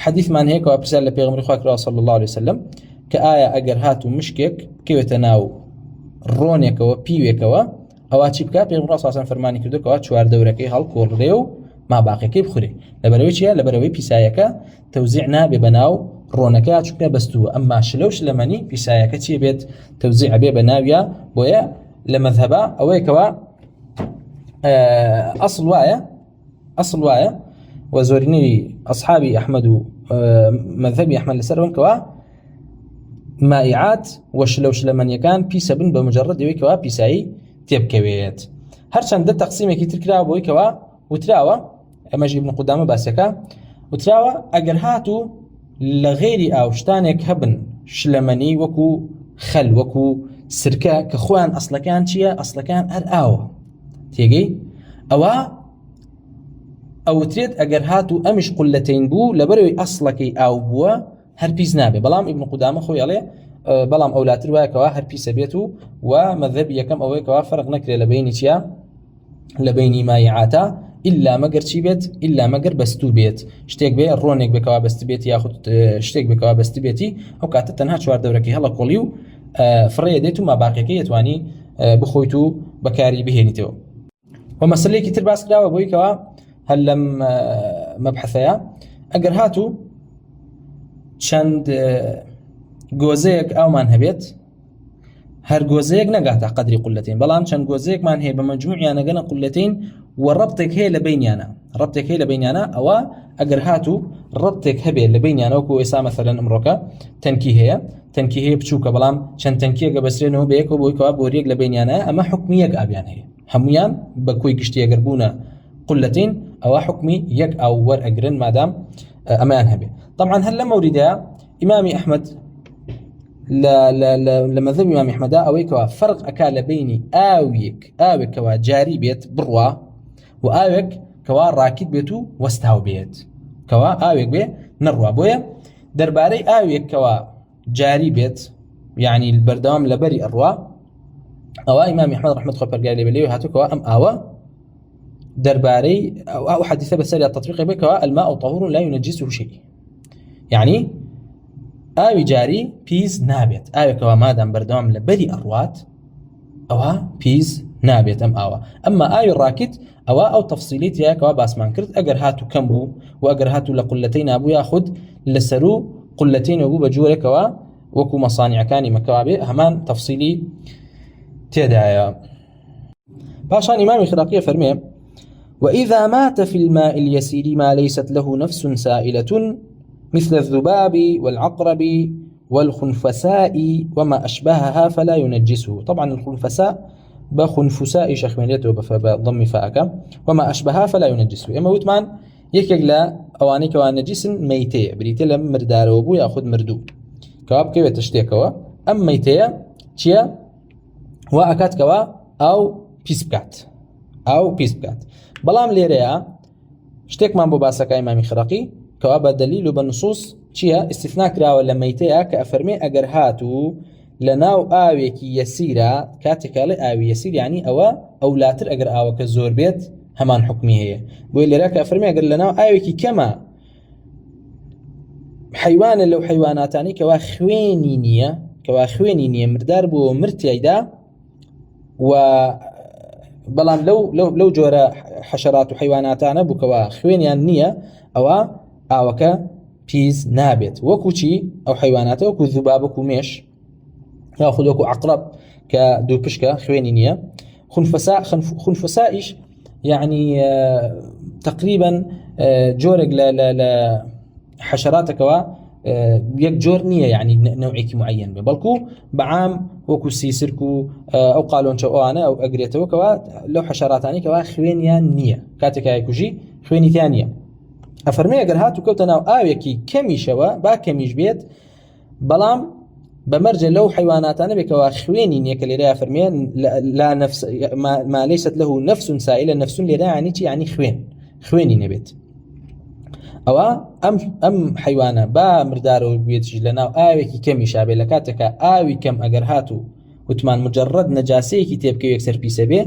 حەدیثمان هەیە کەوا پرسیار لە پێغەمبەری خوا کراوە صلی الله عليه وسلم کە ئایا ئەگەر هاتوو مشکێک کەوێتە ناو ڕۆنێکەوە پیوێکەوە ئەوە چی بکات پێغەمبەر صلی الله عليه وسلم فەرمانی کردو کەوا چوار دەورەکەی هەڵکۆڵڕێ و ماباقیەکەی بخورێ لەبەرەوەی چیە لەبەرەوەی پیسایەکە تەوزیع نابێ بەناو ڕۆنەکە چونکە بەستووە ئەمما شلە و شلەمەنی پیسایەکە چی بێت تەوزیع بێ بە ناویە بۆیە لە مەذهەبا ئەوەیەکەوە ئەسڵ وایە و زۆرینەی ئەصحابی ئەحمەد و مەذهەبی ئەحمەد لەسەرەوەن کەوا مائعات و شلە و شلەمەنیەکان پیسە بن بە مجرد ئەوەی کەوا پیسایی تێبکەوێت هەرچەندە تەقسیمێکی تر کراوە بۆی کەوا وتراوە ئەمەش ئیبن قودامە باسەکە وتراوە ئەگەر هاتوو لە غێری ئاوشتانێک هەبن شلەمەنی وەکو خەل وەکو سرکە کە خۆیان ئەسڵەکان چییە ئەسڵەکان هەر ئاوە تێگەی ئەوە ئەوترێت ئەگەر هاتوو ئەمیش قولەتین بوو لەبەرەوەی ئەسڵەکەی ئاو بووە هەر پیس نابێ بەڵام ئیبن قودامە خۆی ئەڵێ بەڵام ئەولاتر وایەکەوە هەر پیسە بێت و مەذهەبی یەکەم ئەوەیەکەوە فەرق نەکرێ لە بینی چییە لە بینی مایعاتە ئللا مەگەر چی بێت ئللا مەگەر بەستوو بێت شتێک بێ ڕۆنێک بێکەوە بەست بێت یاخود شتێک بێکەوە بەست بێتی ئەو کاتە تەنها چوار دەورەکەی هەڵە کۆڵی و فڕێ دێت و ماباقیەکەی دەتوانی بخۆیت و بەکاری بهێنیتەوە و مەسەلەیەکی تر باس کراوە بۆی کەوا هەر لەم مەبحەثەیە ئەگەر هاتوو چەند گۆزەیەک ئاومان هەبێت هەر گۆزەیەک نەگاتە قەدری قولەتین بەڵام چەند گۆزەیەکمان هەیە بە مەجموعیان ئەگەنە قولەتین و ڕەبتێک هەیە لە بینیانە ئەوە ئەگەر هاتوو ڕەبتێک هەبێت لە بینیانە وەکو ئێستا مەثەلەن ئەمڕۆکە تەنکی هەیە بچووکە بەڵام چەند تەنکیەکە بەسرێنەوە بە یەکەوە بۆی کەوا بۆریەک لە بینیانە ئەمە حکمی یەک ئاویان هەیە هەمویان بە کۆی گشتی ئەگەر بوونە قولەتین ئەوە حکمی یەک ئاو وەرئەگرن مادام ئەمەیان هەبێت طبعا هەر لە مەوریدەیە ئیمامی ئەحمەد لە مەذهەبی ئیمامی ئەحمەدا ئەوەی کەوا فەرق ئەکا لە بینی ئاوێکەوە جاری بێت بڕوا و ئاوێک کەوا ڕاکید بێت و وەستاو بێت کەوا ئاوێک بێ نەڕوا بۆیە دەربارەی ئاوێکەوە جاری بێت یعنی بەردەوام لەبەری ئەڕوا ئەوە ئیمامی ئەحمەد ڕەحمەت خۆی پەرگای لێ بێ لێوێ هاتووکەوە ئەم ئاوە درباري أو حديثة بسرية التطبيق بك الماء طهور لا ينجسه شيء، يعني آوي جاري بيز نابت آوي كوا مادام بردوام لبري أروات أو بيز نابت أما آوي الراكت أو تفصيليت يا كوا باسمان كرت أجر هاتو كمبو وأجر هاتو لقلتين أبو ياخد لسرو قلتين أبو بجورة كوا وكو مصانع كاني مكوابي همان تفصيلي تدايا. باشان إمام الخراقية فرمي: وإذا مات في الماء اليسير ما ليست له نفس سائلة مثل الذباب والعقرب والخنفساء وما أشبهها فلا ينجسه. طبعا الخنفساء بخنفساء شخمينيته بضم فاءك، وما أشبهها فلا ينجسه. إما وثمان يكلا أوانيك وان ميتة بريتي لم مردار وبو يأخذ مردو كواب كيف تشتيكوا أم ميتة تشيا وأكات كوا أو بيسبكات بلام ليريا شتيك من بباسك إمامي خراقي كواب دليل بالنصوص تشيا استثناء كراوة لميتة كأفرمي أجر هاتو لناو آويكي يسيرا كاتكالي آوي يسير يعني أو لاتر أجر آوة كزور بيت همان حكمي هي بويل لراك أفرمي أجر لناو آويكي كما حيوان لو حيواناتاني كوا خويني نية مردار بو مرتيدا و بلام لو جورا حشرات وحيواناتانا بو كوا خوينيان نية أو آوكا بيز نابت وكوشي أو حيوانات وكو الذباب وكو ميش ياخذ وكو عقرب كدوبشكا خويني نية. خنفسائش يعني تقريبا جورق ل حشراتك يك جور نية يعني نوعيك معين بلكو بعام وكو سيسركو أو قالون شو أنا أو أجريته كوا لو حشراتاني كوا خوينيان نية كاتك يكوجي خويني ثانية أفرمي أجر هاتو كوتنا آويكي كمي شوا با كميش بيت بلام بمرجع لو حيواناتنا بكوا خويني نية كليرا أفرمي لا نفس ما ليست له نفس سائلة نفس ليرا يعني خويني نبيت أو أم حيوانا با مردارو بيتج لنا آويكي كمي شابه لكاتك آوي كم أجر هاتو وتمان مجرد نجاسي كتاب كي يكسر بيسبه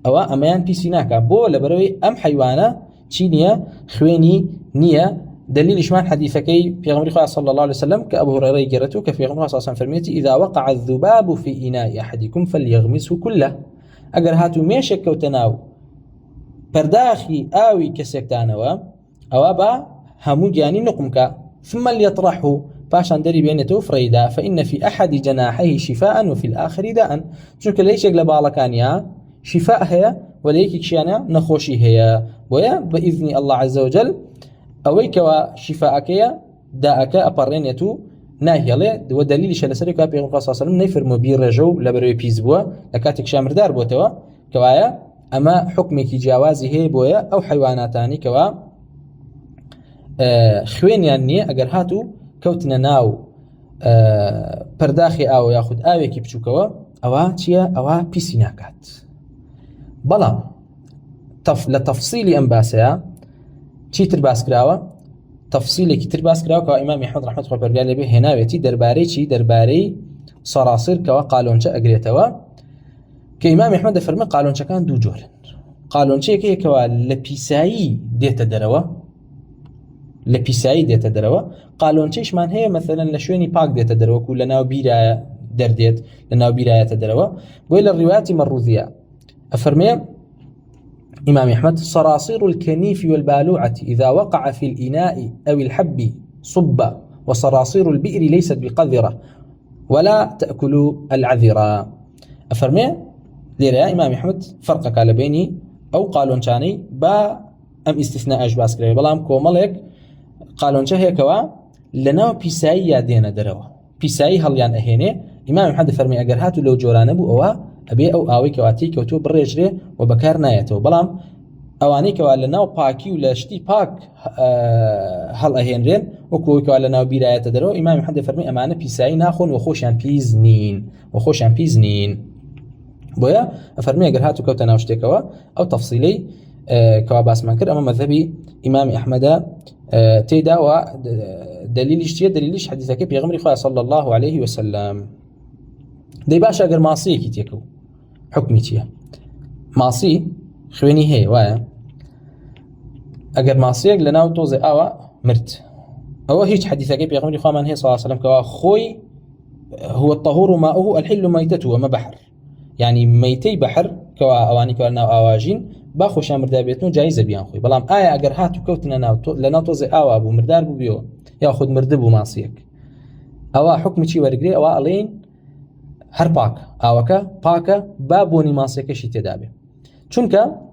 أو أمان بيسيناكا بو لبروي أم حيوانا تشينيا خويني نية دليل إشمان حديثكي في غمر صلى الله عليه وسلم كأبو هريرة جرته كفي غمر صلى الله عليه وسلم فرميتي: إذا وقع الذباب في إناء أحدكم فليغمسه كله. أجر هاتو ميشك وتناو برداخي آوي كسكتانوا أو با همو جاني نقمك ثم ليطرحه باشان دري بينته فريدا فإن في أحد جناحيه شفاء وفي الآخر داء. شنك ليش يقل بالكانيا شفاء هي وليك كشيانا نخوشي هي ويا بإذن الله عز وجل أويك وشفاءك يا داءك أبرينيتو ناهي له ودليل شلسري كابي صلى الله عليه وسلم نيفر مبير رجو لبروي بيزبوا لكاتك شامر دار بوتوا كوايا أما حكمك جوازي هي بويا أو حيواناتاني كوا خوينيان نية أجر هاتو كوتنا ناو پرداخي أو ياخد آويكي بچوكوا أو تشيا أو بيسيناكات بلام لتفصيلي أنباسيا چی ترباس کراوە تفصیلێکی ترباس کراوە کە ئیمامی ئەحمەد ڕەحمەتوڵڵی خۆی پەروەردگار لێبێ هێناوێتی دەربارەی سەراسر کەوا قالۆنچە ئەگرێتەوە کە ئیمامی ئەحمەد دەفەرمێ قالۆنچەکان دوو جۆرن. قالۆنچەیەکەوە لە پیسایی دێتە دەرەوە قالۆنچەیشمان هەیە مەثەلەن لە شوێنی پاک دێتە دەرەوە و لە ناو بیرایە دەردێت لە ناو بیرایەتە دەرەوە بۆی لە ڕیواتی مەڕوذیە ئەفەرمێ إمام أحمد: صراصير الكنيف والبالوعة إذا وقع في الإناء أو الحب صب، وصراصير البئر ليست بقذرة ولا تأكل العذرة. أفرمي ليرى إمام أحمد فرق قال بيني أو قالون شاني با أم استثناء أجباس كريم بلام كومالك قالون شهي كوا لنا بيساي يادينا دروا بيساي هل أهيني. إمام أحمد فرمي أجر هاتو لو جوران أبو أبي أو آوي كواتي كوتو بريجري وبكار نايته بلام أواني كوا لناو باكي ولا شتي باك هل أهينرين وكو كوا لناو بيراية درو. إمام أحمد فرمي أمانة بيساي ناخون وخوشان بيزنين بويا أفرمي أجر هاتو كوتا ناوشتي كوا أو تفصيلي كوا باس منكر أما مذهبي إمام أحمد تيدا دليلش حديثك بيغمري خواه صلى الله عليه وسلم. دي باشا أجر معصية كي تيكو حكمي تيه معصي خويني هي وايا ئەگەر ماسیەک لەناو تۆزێ ئاوە مرد ئەوە هیچ حەدیثەکەی پێغەمبەری خوامان هەیە صلی الله عليه وسلم کەوا خۆی هو الطهور ماؤه الحل ميتته وما بحر يعني ميتي بحر كوا اواني كوا ناو اواجين با خوشا مردار بيتنو جايزه بيان خوي بلام ايا اگر هاتو كوتنا ناو لنا توزي اوا ابو مردار بو بيو ياخذ مردب ماسيك اوا حكم شي ورغري اوا الين هر باك اوكا باكا بابوني ماسيك شي تدابي چونكا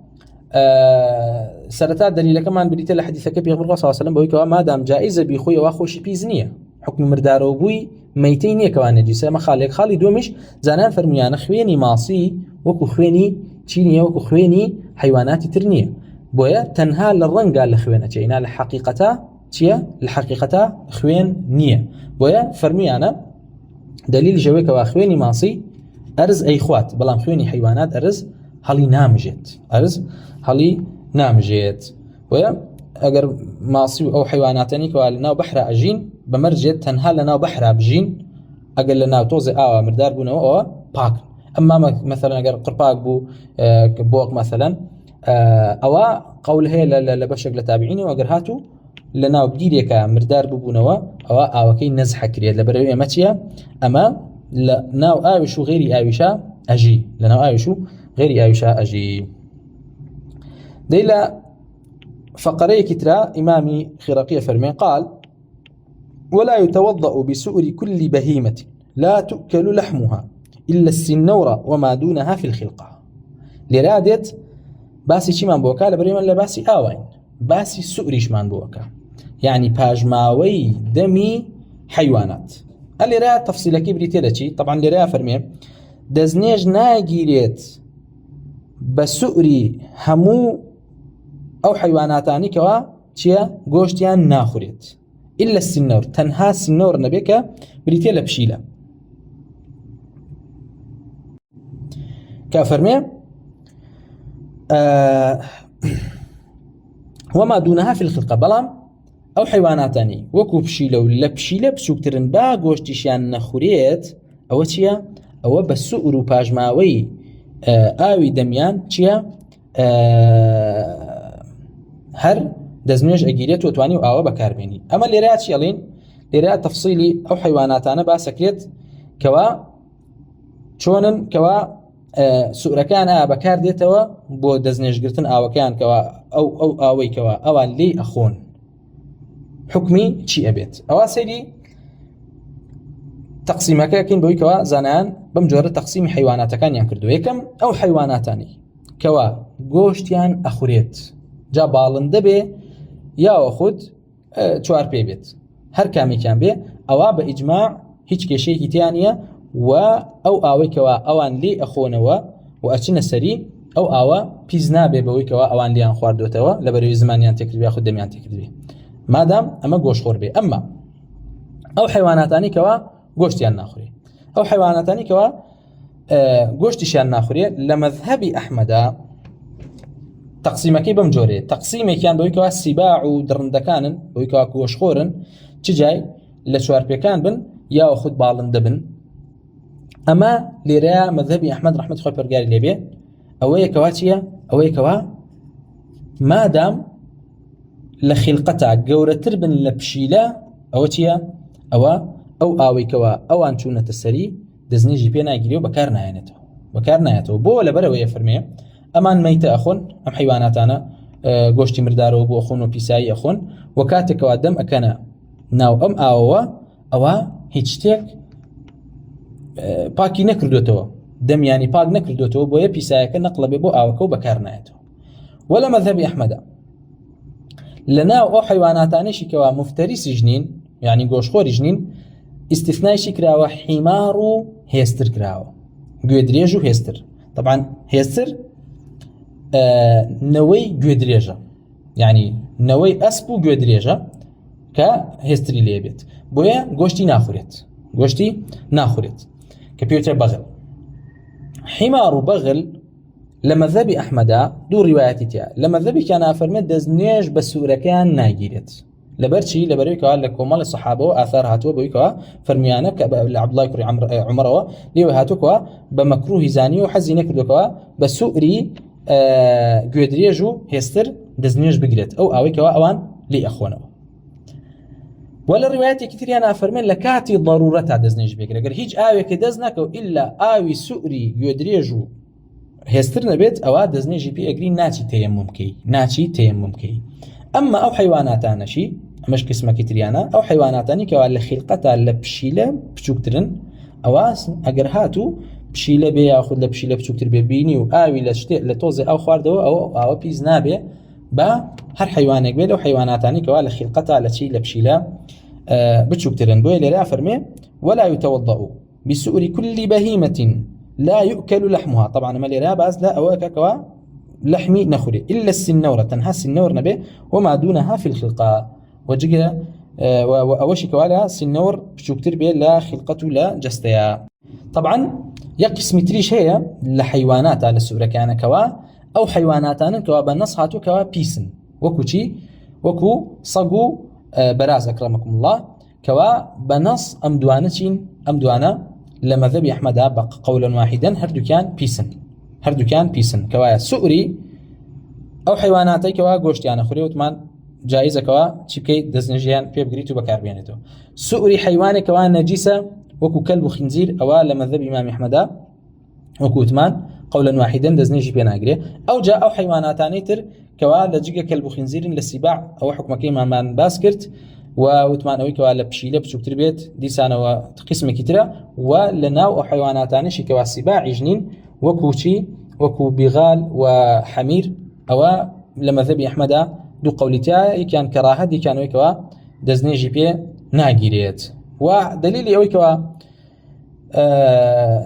سرتا دليل كمان بديت الحديث كبي صلى الله عليه وسلم بو كوا ما دام جائزه بي خويا واخوشي بيزنيه حكم مردار بوي ميتين كوان نجيسه ما خالق خالي دومش زانان فرميان خويني ماسي وكو خويني تشينيه وكو خويني حيوانات ترنيه بويا تنها للرنقه لخوينه تشينا الحقيقه تشيا الحقيقه خوين نيه بويا فرميانا دليل جويك واخويني ماسي ارز اي خوات بلام خويني حيوانات ارز هلي نامجت ارز هلي نامجت بويا اگر ماسي او حيواناتني كوالنا بحر اجين بمرجت تنها لنا بحر بجين اقل لنا توزي مردار بونا او باك اما مثلا اگر قرباك بو بوق مثلا او قول هي لبشق لتابعيني واگر هاتو لنا بديريك مردار بونا او كي نزح كريد لبروي ماتيا اما لنا اويشو غيري اويشا اجي لنا اويشو غيري اويشا اجي ديلا فقري كترا امامي خراقيه فرمي قال ولا يتوضأ بسؤر كل بهيمة لا تؤكل لحمها إلا السنورة وما دونها في الخلقة لرادت باسي چمان بوكا لبريمان لباسي آوين باسي سؤريش من بوكا يعني باجماوي دمي حيوانات اللي راه تفصيلكي بريتي لشي طبعا اللي راه فرمي دزنيج ناگيريت بسؤري همو أو حيواناتاني كوا چيا گوشتيان ناخوريت إلا السنور تنها السنور نبيك بريتي لبشيلة كافرمي وما دونها في الخلقة بلام أو حيواناتاني وكو بشيلة ولا بشيلة بسوكترن با قوشتشيان نخوريت أو تيا أو بسؤرو باجماوي آوي دميان تيا هر دزنيج اجيريت وتواني واوا بكاربيني اما اللي رات يلين اللي رات تفصيلي او حيواناتنا باسكريت كوا چونن كوا سؤركان بكار ديتوا بو دزنيج قرتن او كان كوا او اوي كوا اوان لي اخون حكمي شي ابيت او سيدي تقسيمك كاين بوي كوا زانان بمجرد تقسيم حيوانات كان ينكردو يكم او حيواناتاني كوا گوشتيان اخوريت جا بالنده به یا خود چوار پی بیت هر کامی کان به او با اجماع هیچ کشی تیانیه و او اوی کوا اوان لی اخونه و اچنه سری او پیزنا به بوی کوا اوان لیان خواردوتوا لبروی زمانیان تکربی خود دمیان تکربی مادام اما گوش خور به اما او حیواناتانی کوا گوشتیان ناخوری او حیواناتانی کوا گوشتیشان ناخوری لمذهب احمد تقسيمكي بمجوري تقسيمي كان بويكوا السباع ودرندكانن بويكوا كوش خورن تجاي لشوار بيكان بن يا اخذ بالند بن اما لرا مذهبي احمد رحمه الله برغاري ليبي اوي كواتيا اوي كوا ما دام لخلقتا جوره تربن لبشيلا اوتيا او اوي كوا او انتونه السري دزني جي بينا يجريو بكارنا يتو بو ولا بروي فرمي امان ميت اخون ام حيواناتنا گوشتي مردارو بو اخون و بيساي اخون وكاتك ودم اكنا ناو ام او هيچتك باكي نكردوتو دم يعني باك نكردوتو بو بيسايك نقلب بو اوكو بكارنايتو ولا مذهب احمد لنا او حيواناتاني شكوا مفترس جنين يعني گوش خور جنين استثناء شكرا وحمار هيستر كراو گودريجو هيستر طبعا هيستر نوي گودريجا يعني نوي اسبو گودريجا كهستري ليبيت بويا گوشتي ناخوريت كمبيوتر بغل حمار بغل لمذهب احمد دو رواياتي لمذهب كان افرمد دزنيج بسوركان ناجيرت لبرشي لبروي قال لكم مال الصحابه واثار هاتوا بويكوا فرميانك عبد الله كري عمر ليه هاتوا بمكروه زاني وحزين كردوا بسوري گوێدرێژ و هێستر دەستنوێژ بگرێت ئەو ئاوەیەکەوە ئەوان لێ ئەخۆنەوە. ولا ڕوایەتێکی تریان ئافەرمێن لە کاتی ضرورەتا دەستنوێژ بێگرێت ئەگەر هیچ ئاوێکی دەست نەکەوت ئیلا ئاوی سووری گوێدرێژ و هێستر نەبێت ئەوە دەستنوێژی پێ ئەگری ناچی تەیەموم بکەی. ئەمما ئەو حیواناتانەشی ئەمەش قسمەکی تریانە ئەو حیواناتانی کەوا لە خیلقەتا لە پشیلە بچووکترن ئەوە ئەگەر هاتوو پشیلە بێ یاخود لە پشیلە بچووکتر بێ بینی و ئاوی لە شتێ لە تۆزێ ئەو خواردەوە ئەوە پیس نابێ بە هەر حیوانێک بێت لەو حیواناتانی کەوا لە خیلقەتا لە چی لە پشیلە بچووکترن. بۆیە لێرە فەرمێ ولا يتوضأ بسؤر كل بهيمة لا يؤكل لحمها. طبعا ما لێرە باز لە ئەوە کەوا لحمي نخوري إلا السنورة تنها السنور نبي وما دونها في الخلقة وجينا وأوشي كوالا سنور بشوكتر بيه لا خلقته لا جستيا. طبعا يقسم تريش هي لحيوانات على السورة كان كوا أو حيواناتان كوا بنص هاتو كوا بيسن وكو شي وكو صقو براز أكرمكم الله كوا بنص أمدوانا لما ذبي أحمد بق قولا واحدا هردو كان بيسن كوا سؤري أو حيواناتي كوا قوشتيانا خوري وتمان جائزة كوا تشبكي دزنجيان في بقريتو بكار بيانتو. سؤري حيواني كوا نجسة وكو كلب وخنزير أو لما ذبي إمام أحمد وكو تمان قولا واحدا دزنجي بين أجري أو جاء أو حيواناتاني تر كوا لجيجا كلب وخنزير للسباع أو حكم كيما من باسكرت وثمان أوي كوا لبشيلة بسوكتر بيت دي سنة وقسم كتيرة ولناو أو حيواناتاني شي كوا سباع جنين وكوشي وكو بغال وحمير أو لما ذبي أحمد دو قولتها كان كراهة دي كانوا كوا دزنيجي بي ناجيريت. ودليل أوي كوا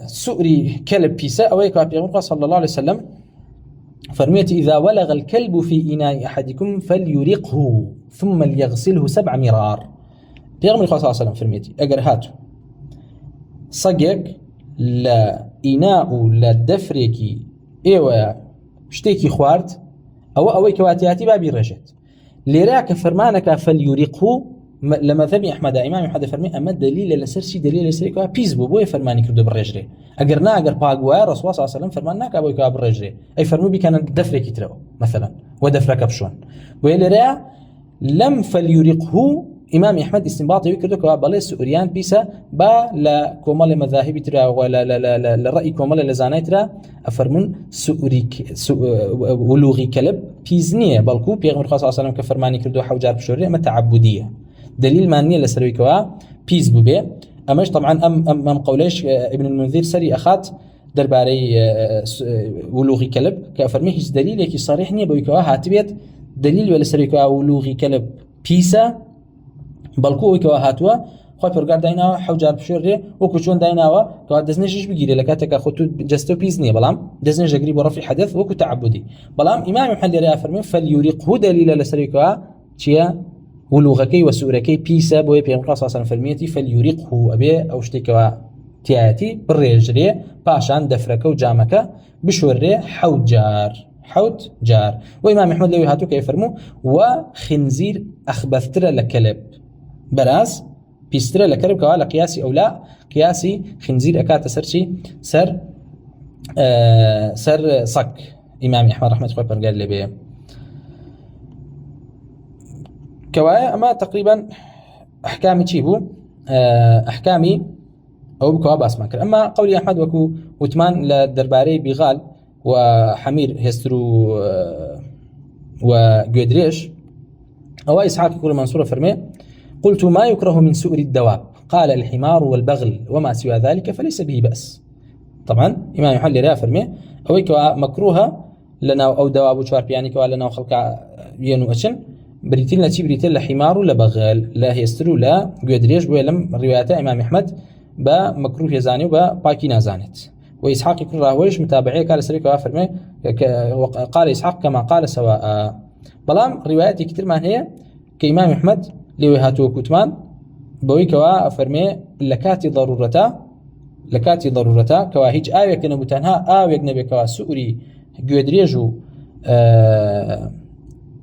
سؤري كلب بيسا أوي كوا بيغمر صلى الله عليه وسلم فرميت إذا ولغ الكلب في إناء أحدكم فليرقه ثم ليغسله 7 مرار. بيغمر صلى الله عليه وسلم فرميتي أجر هاتو صقق لا إناء لا دفريكي إيوه شتيكي خوارد أوي كواتياتي بابي رجت لراك فرمانك فليرقه لما ذبي أحمد إمام أحمد فرمي أما دليل لسرسي دليل لسريكوا بيزبو بوي فرماني كردو بالرجري أجرنا أجر باقوا رسول صلى الله عليه وسلم فرماناك أبوي كوا بالرجري أي فرمو بي كان دفرك يترو مثلا ودفرك بشون بوي لرا لم فليرقه إمام أحمد استنباطي يكردو كوا بالي سوريان بيسا با لا كومال مذاهبي ترى ولا لا الرأي كومال لزاني ترى أفرمون ولوغي كلب بيزنية بالكو بيغمر صلى الله عليه وسلم كفرماني كردو حوجار بشوري أما تعبدية دليل مانية لسروي كوا بيز بوبي أماش طبعا أم قوليش ابن المنذر سري أخات درباري ولوغي كلب كفرمي هيش دليل يكي صريح نية بوي كوا هاتبيت دليل ولا سروي كوا ولوغي كلب بيسا بەڵکو ئەوەی کەوا هاتووە خۆی پەروەردگار دایناوە حەوجار بشۆرێ وەکو چۆن دایناوە کەوا دەستنێژیش بگیرێ لە کاتێکا خۆت جەستە و پیس نییە بەڵام دەستنێژ ئەگری بۆ ڕەفعی حەدەث وەکو تەعەبودی. بەڵام ئیمامی محەمەد لێرە فەرمێ فەلیوریقهو دەلیلە لەسەری کەوا چییە ولوغەکەی و سوورەکەی پیسە بۆیە پێغەمبەر صلی الله علیه و فەرمێتی فەلیوریقهو ئەبێ ئەو شتێکەوە تایەتی بڕێژرێ پاشان دەفرەکە و جامەکە بشۆرێ حوت جار. وإمام أحمد لوي هاتو كيف فرمو وخنزير أخبثتر لكلب براز بيستر لكلب كوالا قياسي أو لا قياسي خنزير أكاد سرشي سر صك. إمام أحمد رحمة الله قال لي بيه كوايا أما تقريبا أحكامي تشيبو أحكامي أو بكوا باس ماكر. أما قولي أحمد وكو وثمان للدرباري بغال وحمير هسترو وجودريش أو إسحاق يقول منصور فرمي قلت ما يكره من سؤر الدواب قال الحمار والبغل وما سوى ذلك فليس به بأس. طبعا إمام يحل ريا فرمي أويك مكروها لنا أو دواب وشوار بياني كوا لنا وخلق ينو أشن بريتين لا بريتين لا حمار ولا بغل لا هسترو لا جودريش ولم روايات إمام أحمد با مكروه يزاني وبا باكي نازانت. وإسحاق يقول راهويش متابعيه قال سريك وافرمي قال إسحاق كما قال سواء. بلام رواياتي كتير ما هي كإمام أحمد لوهاتو كتمان بويك وافرمي لكاتي ضرورتا كوا هيج آوية كنبوتانها آوية نبي كوا سؤري جودريجو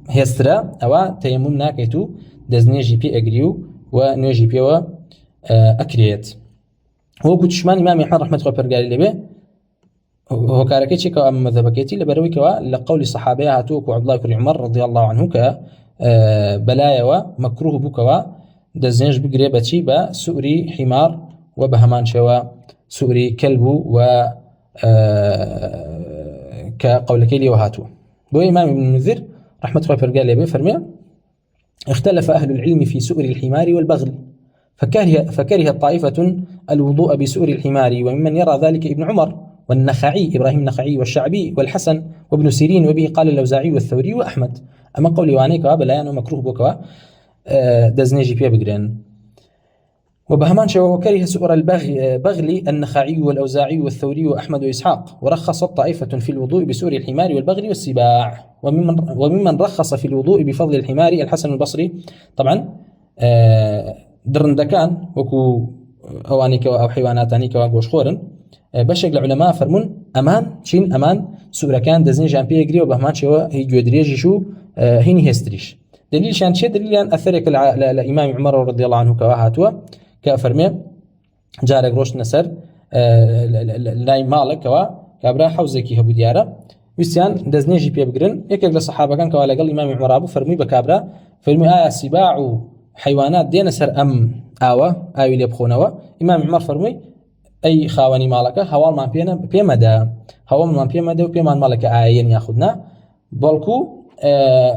هسترا أو تيمم ناكيتو دزنيجي بي أجريو ونيجي بي أكريت. هو كتشمان إمام أحمد رحمة الله برجال اللي به هو كاركيتشي كوا مذهبكيتي لبروي كوا لقول الصحابة هاتوك وعبد الله بن عمر رضي الله عنه ك بلايا ومكروه بكوا دزنج بقريبتي بسؤري حمار وبهمان شوا سؤري كلب و كقولك لي وهاتو. بو إمام ابن المنذر رحمة الله فرقال يبي فرمي اختلف أهل العلم في سؤر الحمار والبغل فكره طائفة الوضوء بسؤر الحمار، وممن يرى ذلك ابن عمر والنخعي إبراهيم النخعي والشعبي والحسن وابن سيرين، وبه قال اللوزاعي والثوري وأحمد. أما قولي وانيك وابلا يعني مكروه بكوا دزنيجي بيا بقرين وبهمان شو. وكره سؤر البغل النخعي والأوزاعي والثوري وأحمد وإسحاق، ورخصت طائفة في الوضوء بسؤر الحمار والبغل والسباع. وممن رخص في الوضوء بفضل الحمار الحسن البصري. طبعا درندكان وكو أوانيك أو حيواناتانيك واقوش خورن بشك العلماء فرمون أمان شين أمان سؤر كان دزني جان بيجري وبهمان شو هي جودريجي شو هيني هستريش. دليل شان شيء دليل أن أثرك الإمام عمر رضي الله عنه كواهاتوا كفرمي جارك روش نسر لاي مالك كوا كابرا حوزكي هبو ديارة ويسيان دزنيجي بيا بقرن يكيك لصحابة كان كوا لقل إمام عمر أبو فرمي بكابرا فرمي سباع حيوانات دينا سر أم آوي ليبخونوا. إمام عمر فرمي أي خاواني مالك هوال ما بيمدا هوال ما بيمدا وبيمان مالك آيين ياخدنا بولكو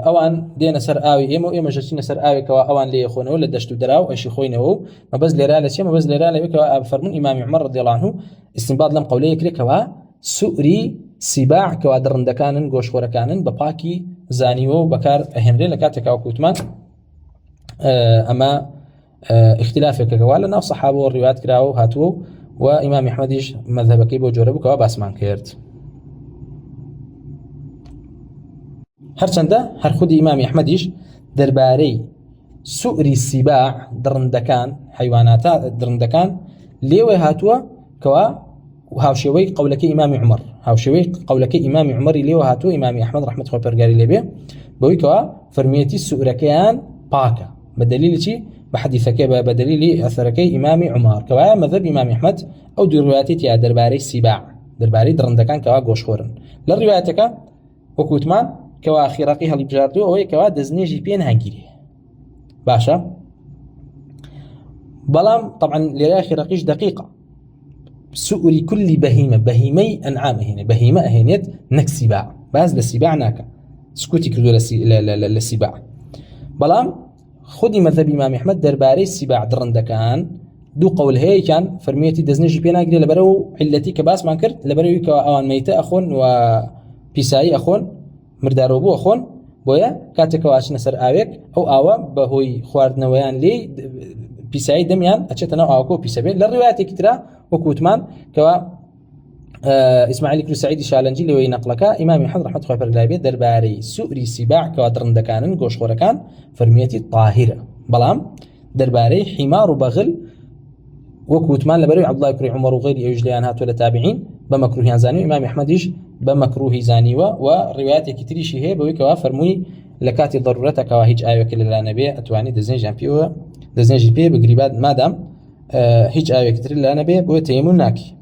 اوان دينا سر آوي إما جالسين سر آوي كوا اوان لي يخونه ولا دشتو دراو ايش يخوينه ما بز ليرا لسيا ما بز ليرا لبك فرمون إمام عمر رضي الله عنه استنباط لم قوليه كلي كوا سؤري سباع كوا درندكانن غوش خوركانن بباكي زانيو بكار هنري لكاتك او كوتمان اما اختلافك كوا لنا صحابه والروايات كراو هاتو وإمام أحمديش مذهبك بو جوربو كوا باسمان كيرت هرچنده هر خود إمام أحمديش درباري سؤري السباع درندكان حيوانات درندكان ليوي هاتوا كوا وهاوشوي قولك إمام عمر هاوشوي قولك إمام عمر ليوي هاتوا إمام أحمد رحمة الله برقاري ليبي بوي كوا فرميتي سؤركيان باكا بدليل شي بحديثك بدليل أثرك إمام عمر كوا مذهب إمام أحمد أو دي رواياتي يا درباري السباع درباري درندكان كوا غوش خورن للرواياتك وكوتمان كوا خراقي هل بجاردو أو كوا دزنيجي بين هنجري باشا بلام طبعا لرا خراقيش دقيقة سؤري كل بهيمي أنعام هنا بهيمة هنيت نكسباع باز للسباع ناكا سكوتي كردو للسباع بلام خدي مذهب إمام أحمد درباري السباع درندكان دو قول هي كان فرميتي دزنيجي بين هنجري لبرو علتي كباس ما كرت لبرو كوا أوان ميتة أخون وبيساي أخون مردارو بو أخون بويا كاتك واش نسر آويك أو آوا بهوي خواردنويان لي بيساي دميان أتشتنا آوكو بيسابين للروايات كترا وكوتمان كوا إسماعيل كرو سعيد شالنجي لوي نقلك إمام أحمد رحمة الله برقلابي درباري سؤري سباع كوا درندكانن غوش خوركان فرميتي طاهرة بلام درباري حمار وبغل وكوتمان لبروي عبد الله بن عمر وغيره يجليان هاتوا لتابعين بمكروه زاني إمام أحمد يج بمكروه زاني وروايات كتير شيء هي بوي كوا فرمي لكاتي ضرورتك وهيج آية كل لا نبي أتواني دزني جي بي بقريبات مادام هيج آية كتير لا نبي بوي تيمون ناكي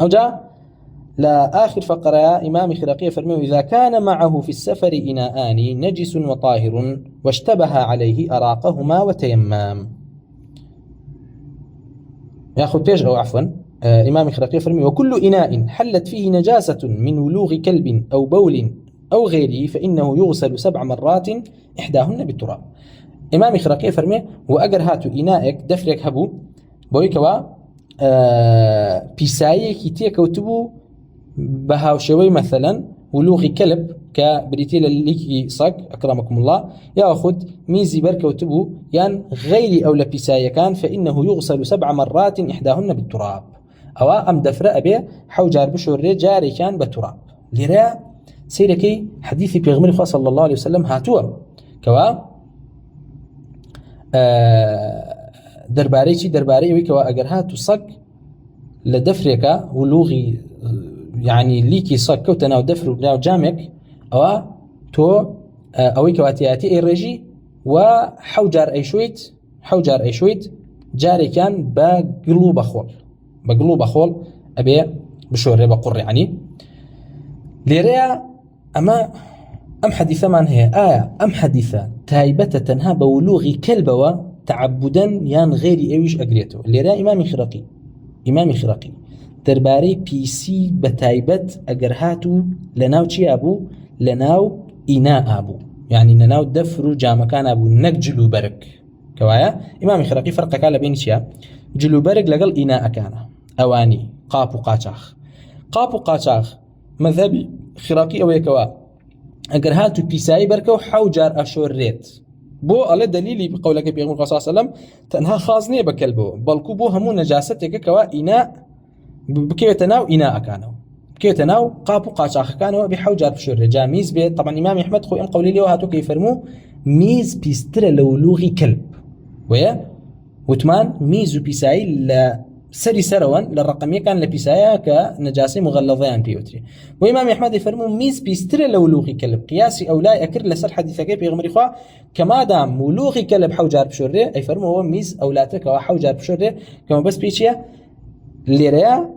أو جاء لآخر فقرة إمام خراقية فرمي إذا كان معه في السفر إناءان نجس وطاهر واشتبه عليه أراقهما وتيمم ياخذ بيج أو عفوا إمام خراقية فرمي وكل إناء حلت فيه نجاسة من ولوغ كلب أو بول أو غيره فإنه يغسل 7 مرات إحداهن بالتراب. إمام خراقية فرمي وأجر هاتو إناءك دفرك هبو بويكوا بيساية كتير كوتبو بهاوشوي مثلا ولوغ كلب كبريتيل اللي صق أكرمكم الله يأخذ ميزي بركوتبو يعني غير أو لبيساية كان فإنه يغسل 7 مرات إحداهن بالتراب أو أم دفرة أبي حو جار بشور جاري كان بالتراب لرا سيركي حديث بيغمر خاص صلى الله عليه وسلم هاتوا كوا درباري ويكوا أجر هاتو صق لدفرك ولوغي يعني ليكي صك وتناو دفر وناو جامك أو تو أويك واتياتي الرجي وحوجار أي شويت جاري كان بقلوب خول أبي بشوري بقر يعني ليريا أما أم حديثة من هي أم حديثة تايبة تنها بولوغ كلبوا تعبدا يان غير أويش أجريته ليريا إمامي خراقي درباري بي سي بتايبت أجرهاتو لناو تشي أبو لناو إناء أبو يعني لناو دفرو جامكان أبو نك جلو برك كوايا إمامي خراقي فرق كالا بين شيا جلو برك لقل إناء كان أواني قابو قاچاخ مذهبي خراقي أو يكوا أجر هاتو بيساي بركو حوجار أشور ريت بو على دليلي بقولك بيغمر صلى الله عليه وسلم تنها خازنية بكلبو بلكو بو همو نجاستك كوا إناء بكيو تناو إناء كانوا بكيو تناو قابو قاچاخ كانوا بحوجار بشور رجا ميز بي طبعا إمام أحمد خو إن قولي لي وهاتو كيفرمو ميز بيستر لولوغي كلب ويا وثمان ميز بيساي سري سروان للرقمية كان لبيسايا كنجاسي مغلظيان بيوتري وإمام أحمد يفرمو ميز بيستر لولوغي كلب قياسي أو لا أكر لسر حديثك بيغمري خوا كما دام ولوغي كلب حوجار بشوري أي فرمو هو ميز أولاتك وحوجار بشوري كما بس بيشيا ليريا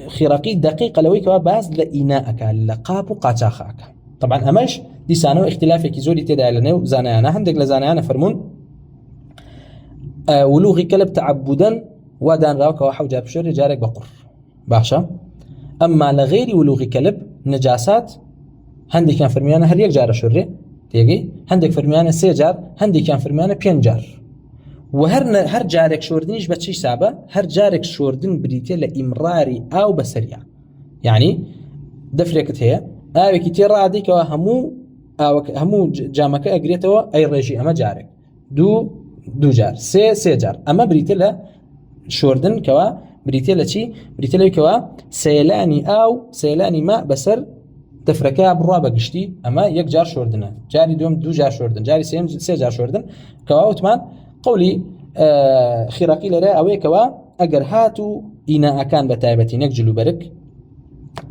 خراقي دقيقة لوي كوا باز لإناءك لقاب قاچاخاك طبعا أمش دي سانو اختلافك زوري تدعي لنو زانيانا هندق لزانيانا فرمون ولوغي كلب تعبدا ودان راوك وحوجار بشوري جارك بقر باشا أما لغير ولوغي كلب نجاسات هندي كان فرميانا هر يك جار شوري تيجي هندك فرميانا 3 جار هندي كان فرميانا 5 جار وهر جارك شوردنيش بتشي سابه هر جارك شوردن بريتي لإمراري أو بسريع يعني دفريكت هي أو كتير راديك وهمو أو همو جامك أجريته أي رجي أما جارك دو جار سي جار أما بريتي له شوردن كوا بريتي له شي بريتي له كوا سيلاني ماء بسر تفركها بالرابع قشتي أما يك جار شوردنا جاري دوم 2 جار شوردن جاري 3 جار شوردن كوا وثمان قولي خراقي لرا أوي كوا أجر هاتو إنا أكان بتايبتي نجلو برك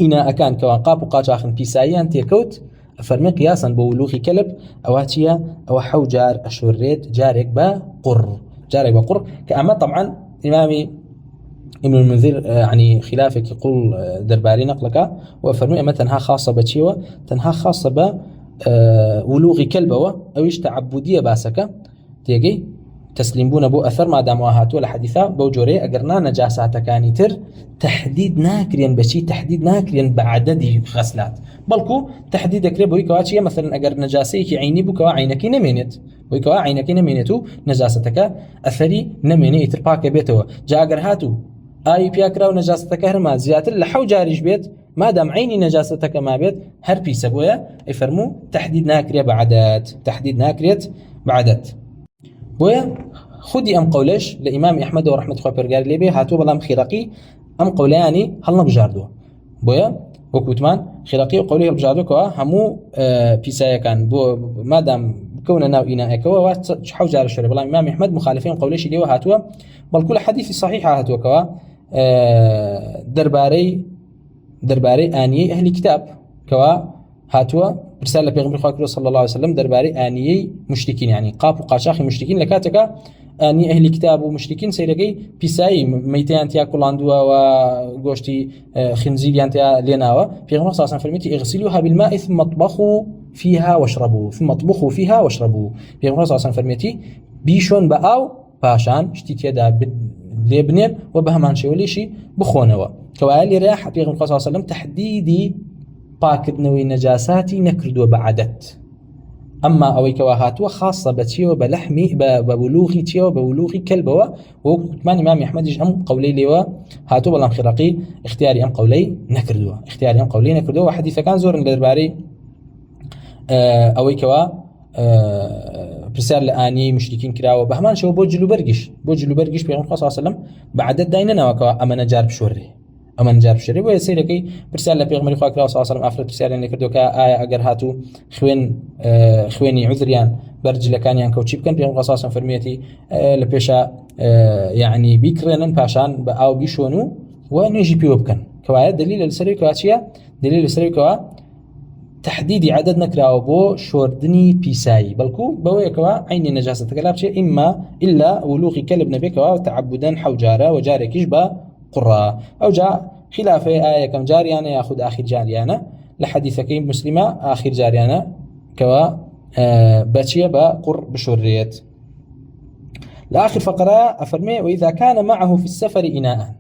إنا أكان كوا قابو قاچاخن بيسايان تيكوت فرمي قياسا بولوغي كلب أواتيا أو حوجار أشوريت جارك بقر كأما طبعا إمامي ابن المنذر يعني خلافك يقول درباري نقلك وفرمي أما تنها خاصة بتشيوة تنها خاصة ب ولوغي كلبوة أو يشتعبودية باسكة تيجي تسليمون بو أثر ما دام وهاتوا لحديثا بوجوري أجرنا نجاسات كاني تر تحديد ناكرين بشي تحديد ناكرين بعدد غسلات بلكو تحديد كريب ويكواتشي مثلا أجر نجاسيك عيني بكوا عينك نمينت ويكوا عينك نمينتو نجاستك أثري نميني ترباك بيتو جا أجر هاتو أي بياكرا ونجاستك هرما زيادة لحو جاريش بيت ما دام عيني نجاستك ما بيت هر بي سبويا يفرمو تحديد ناكرية بعدات بويا خدي أم قولش لإمام أحمد ورحمة الله برجال ليبي هاتو بلام خراقي أم قولاني هل نبجاردو بويا وكوتمان خراقي وقولي بجاردو كوا همو بيسايا كان بو ما دام كون ناو إناء كوا وحوج على الشرب بلام إمام أحمد مخالفين قولش ليه هاتوا بل كل حديث صحيح هاتوا كوا درباري آنية أهل كتاب كوا هاتوا رسالة بيغمبر خاكرو صلى الله عليه وسلم درباري آنية مشركين يعني قاب وقاشاخي مشركين لكاتك آنية أهل كتاب ومشركين سيرقي بيساي ميتان تيا كولاندوا وغوشتي خنزير تيا ليناوا بيغمبر صلى الله عليه وسلم فرميتي اغسلوها بالماء ثم اطبخوا فيها واشربوا بيغمبر صلى الله عليه وسلم فرميتي بيشون بأو باشان شتيت يدا لبنان وبهمان شوليشي بخونوا كوالي راح بيغمبر صلى الله عليه وسلم تحديدي باكدنوي نجاساتي نكردو بعدت أما أوي كواهاتوا خاصة بتيو بلحمي ببلوغي تيو ببلوغي كلبوا وكمان إمام أحمد أم قولي لوا هاتوا بلام خراقي اختياري أم قولي نكردوا وحديث كان زور للباري أوي كوا برسال لآني مشركين كراوا بهمان شو بوجلو برقش بيغمبر صلى الله عليه وسلم بعدت دايننا وكوا أما نجار بشوري أمن جار بشري ويصير كي برسالة بيغمر خاك الله صلى الله عليه وسلم أفرد برسالة إنك دوكا آية أجر هاتو خويني عذريان برج لكان يعني كوتشيب كان بيغمر صلى الله عليه وسلم فرميتي لبيشا يعني بيكرنن باشان أو بيشونو ونجي بيوبكن كوايا دليل السري كوا تحديد عدد نكراو بو شوردني بيساي بلكو بوي كوا عيني نجاسة كلابشي إما إلا ولوغي كلب نبي كوا تعبدا حوجارة وجارك يشبه قراء أو جاء خلافة كم جاريانا ياخذ آخر جاريانا لحديث كيم مسلمة آخر جاريانا كوا باتشيا بقر بشوريت. لآخر فقرة أفرمي وإذا كان معه في السفر إناء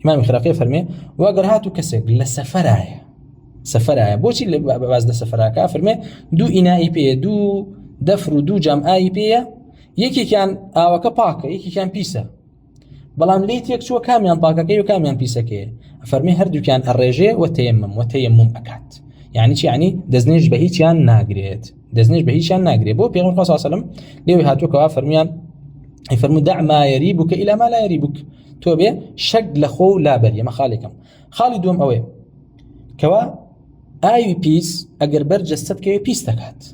إمام خراقي فرمي وأجر هاتو كسر سفرايا بوشي اللي باز لسفرايا كافرمي دو إناء بي دو دفر دو جمع آي بي يكي كان آوكا باكا يكي كان بيسا بلام ليت يكشو كاميان باكا كي وكاميان بيسا كي فرمي هردو كان الرجاء وتيمم أكاد يعني شي يعني دزنيج بهيتشان ناقريت بو بيغمبر صلى الله عليه وسلم ليو هاتو كوا فرميان يفرمو دع ما يريبك إلى ما لا يريبك توبه شق لخو لا بري ما خالكم خالدوم اوي كوا اي بيس اگر برجستت كي بيس تكات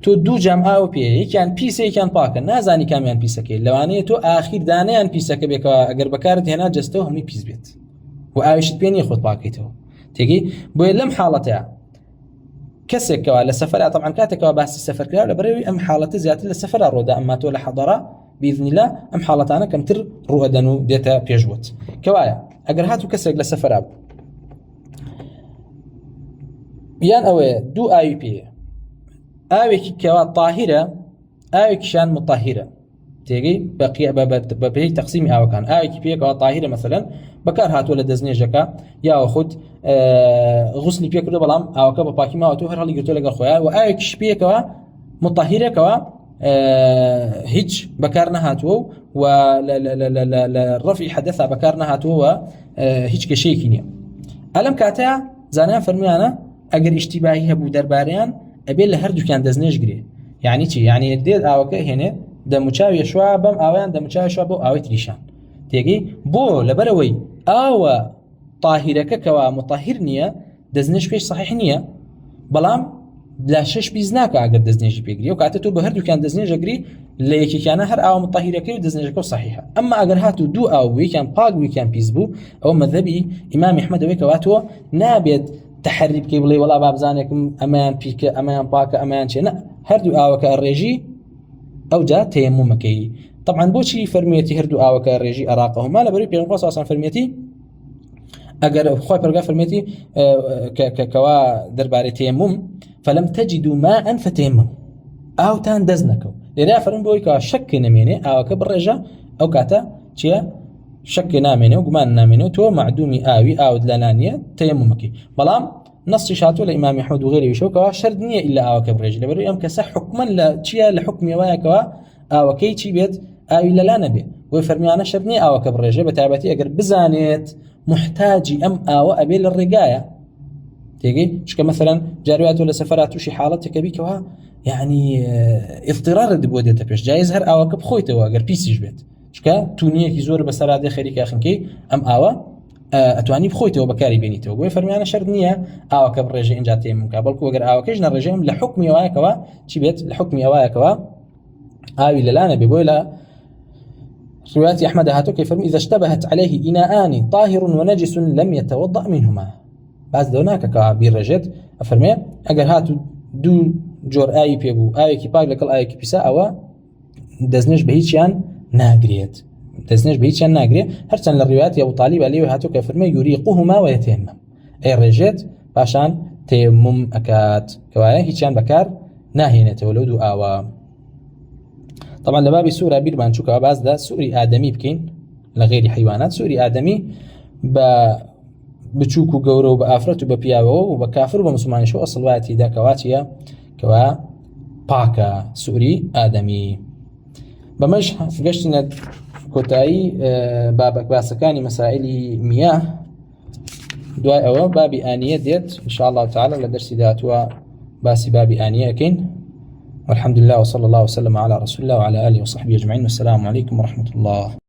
تو دو جمع او بي كان بيس كان باك نازاني كاميان بيسك لو اني تو اخر دانيان بيسك بك اگر بكارت هنا جستو همي بيس بيت وايش بيني خد باكيتو تيجي بو لم حالتها كسك ولا سفر طبعا كاتك بس السفر كلا بري ام حالته زياده السفر الرودا اما تو لحضره باذن الله ام حالتانا كم تر رؤدنو ديتا بيجوت كوايا اگر هاتو كسك لسفر اب يان اوي دو اي بي اوي كوا طاهره اوي كشان مطهره تيجي بقي بهي تقسيم او كان اوي بي كوا طاهره مثلا بكار هاتو لدزنيجكا يا اخذ غسل بي كله بلام او كبا باكي ما تو هر هلي قلت لك خويا واوي كش بي كوا مطهره كوا هيج بكارنا هاتو ولا الرفع حدثها بكارنا هاتو هيج كشي كينيا ألم كاتا زانان فرميانا اگر اشتباهي هبو درباريان ابي لهردو كان دزنيش غري يعني تي يعني ديد اوكا هنا دمچاوي شوا بم اوان دمچاوي شوا بو اوي تريشان تيجي بو لبروي او طاهرك كوا مطهرنيه دزنيش فيش صحيح نيه بلام لا شش بيزناك اگر دزنيجي بيجري وكاتو بهردو كان دزنيجي جري ليكي كان هر او مطهره كي دزنيجي صحيحه اما اگر هاتو دو او وي كان باغ وي كان بيزبو او مذهبي امام احمد وكواتو نابد تحريب كي بلي ولا باب زانكم امان بيك امان باك امان شيء هردو او كالريجي او جا تيممكي طبعا بوشي فرميتي هردو او كالريجي اراقهما لا بري بيغمبر صلى الله عليه وسلم فرميتي اگر خوي برغا فرميتي كوا درباري تيمم فلم تجدوا ماء فتيمموا او تان دزنكو لذا فرن بويكا شك نميني او كبرجا او كاتا تشيا شك ناميني وقمان ناميني تو معدومي اوي او دلانانيه تيممكي بلام نص شاتو الامام احمد وغيره يشوكا شردنيه الا او كبرجا لبري ام كسح حكما لا تشيا لحكم وايكا او كي تشي بيت او لا نبي ويفرمي انا شردني او كبرجا بتابتي اگر بزانيت محتاجي ام او ابي للرقايه تيجي شكا مثلا جاريات ولا سفرات وشي حالتك بيك يعني اضطرار دبوديتا بيش جايز هر او كب خويته واگر بيسيج بيت شكا تونيه كي زور بسراد خيريك اخنكي ام او اتواني بخويته وبكاري بينيته ويفرمي انا شرنيه او كب رجي ان جاتي مقابلك واگر او كجنا الرجيم لحكمي وايكوا شي بيت لحكمي وايكوا اوي لانا بيقول روايات احمد هاتو كيفرمي اذا اشتبهت عليه اناءان طاهر ونجس لم يتوضا منهما بعد دوناك كعبير رجت افرمي اگر هاتو دو جور اي بي بو اي كي باغ لكل اي كي بيسا او دزنيش بهيچيان ناغريت هرتن الروايات يا ابو طالب عليه هاتو كفرمي يريقهما ويتيمم اي رجت باشان تيمم اكاد كواي هيچان بكار ناهينته ولود او طبعا لبابي سوره بيرمان شوكا باز ده سوري ادمي بكين لغير حيوانات سوري ادمي بچوك و گەورە و بە ئافرەت و بە پیاوەوە و بە کافر و بە مسلمانیش و ئەسڵ وایەتی دا کەواتیە کەوا پاکە سووری ئادەمی بەمەش گەشتینە کۆتایی باسەکانی مەسائلی میاه دوای ئەوە بابی ئانیە دێت ان شاء الله تعالى لە دەرسی داهاتووە باسی بابی ئانیە ئەکەین والحمد لله وصلى الله وسلم على رسول الله وعلى آله وصحبه أجمعين والسلام عليكم ورحمة الله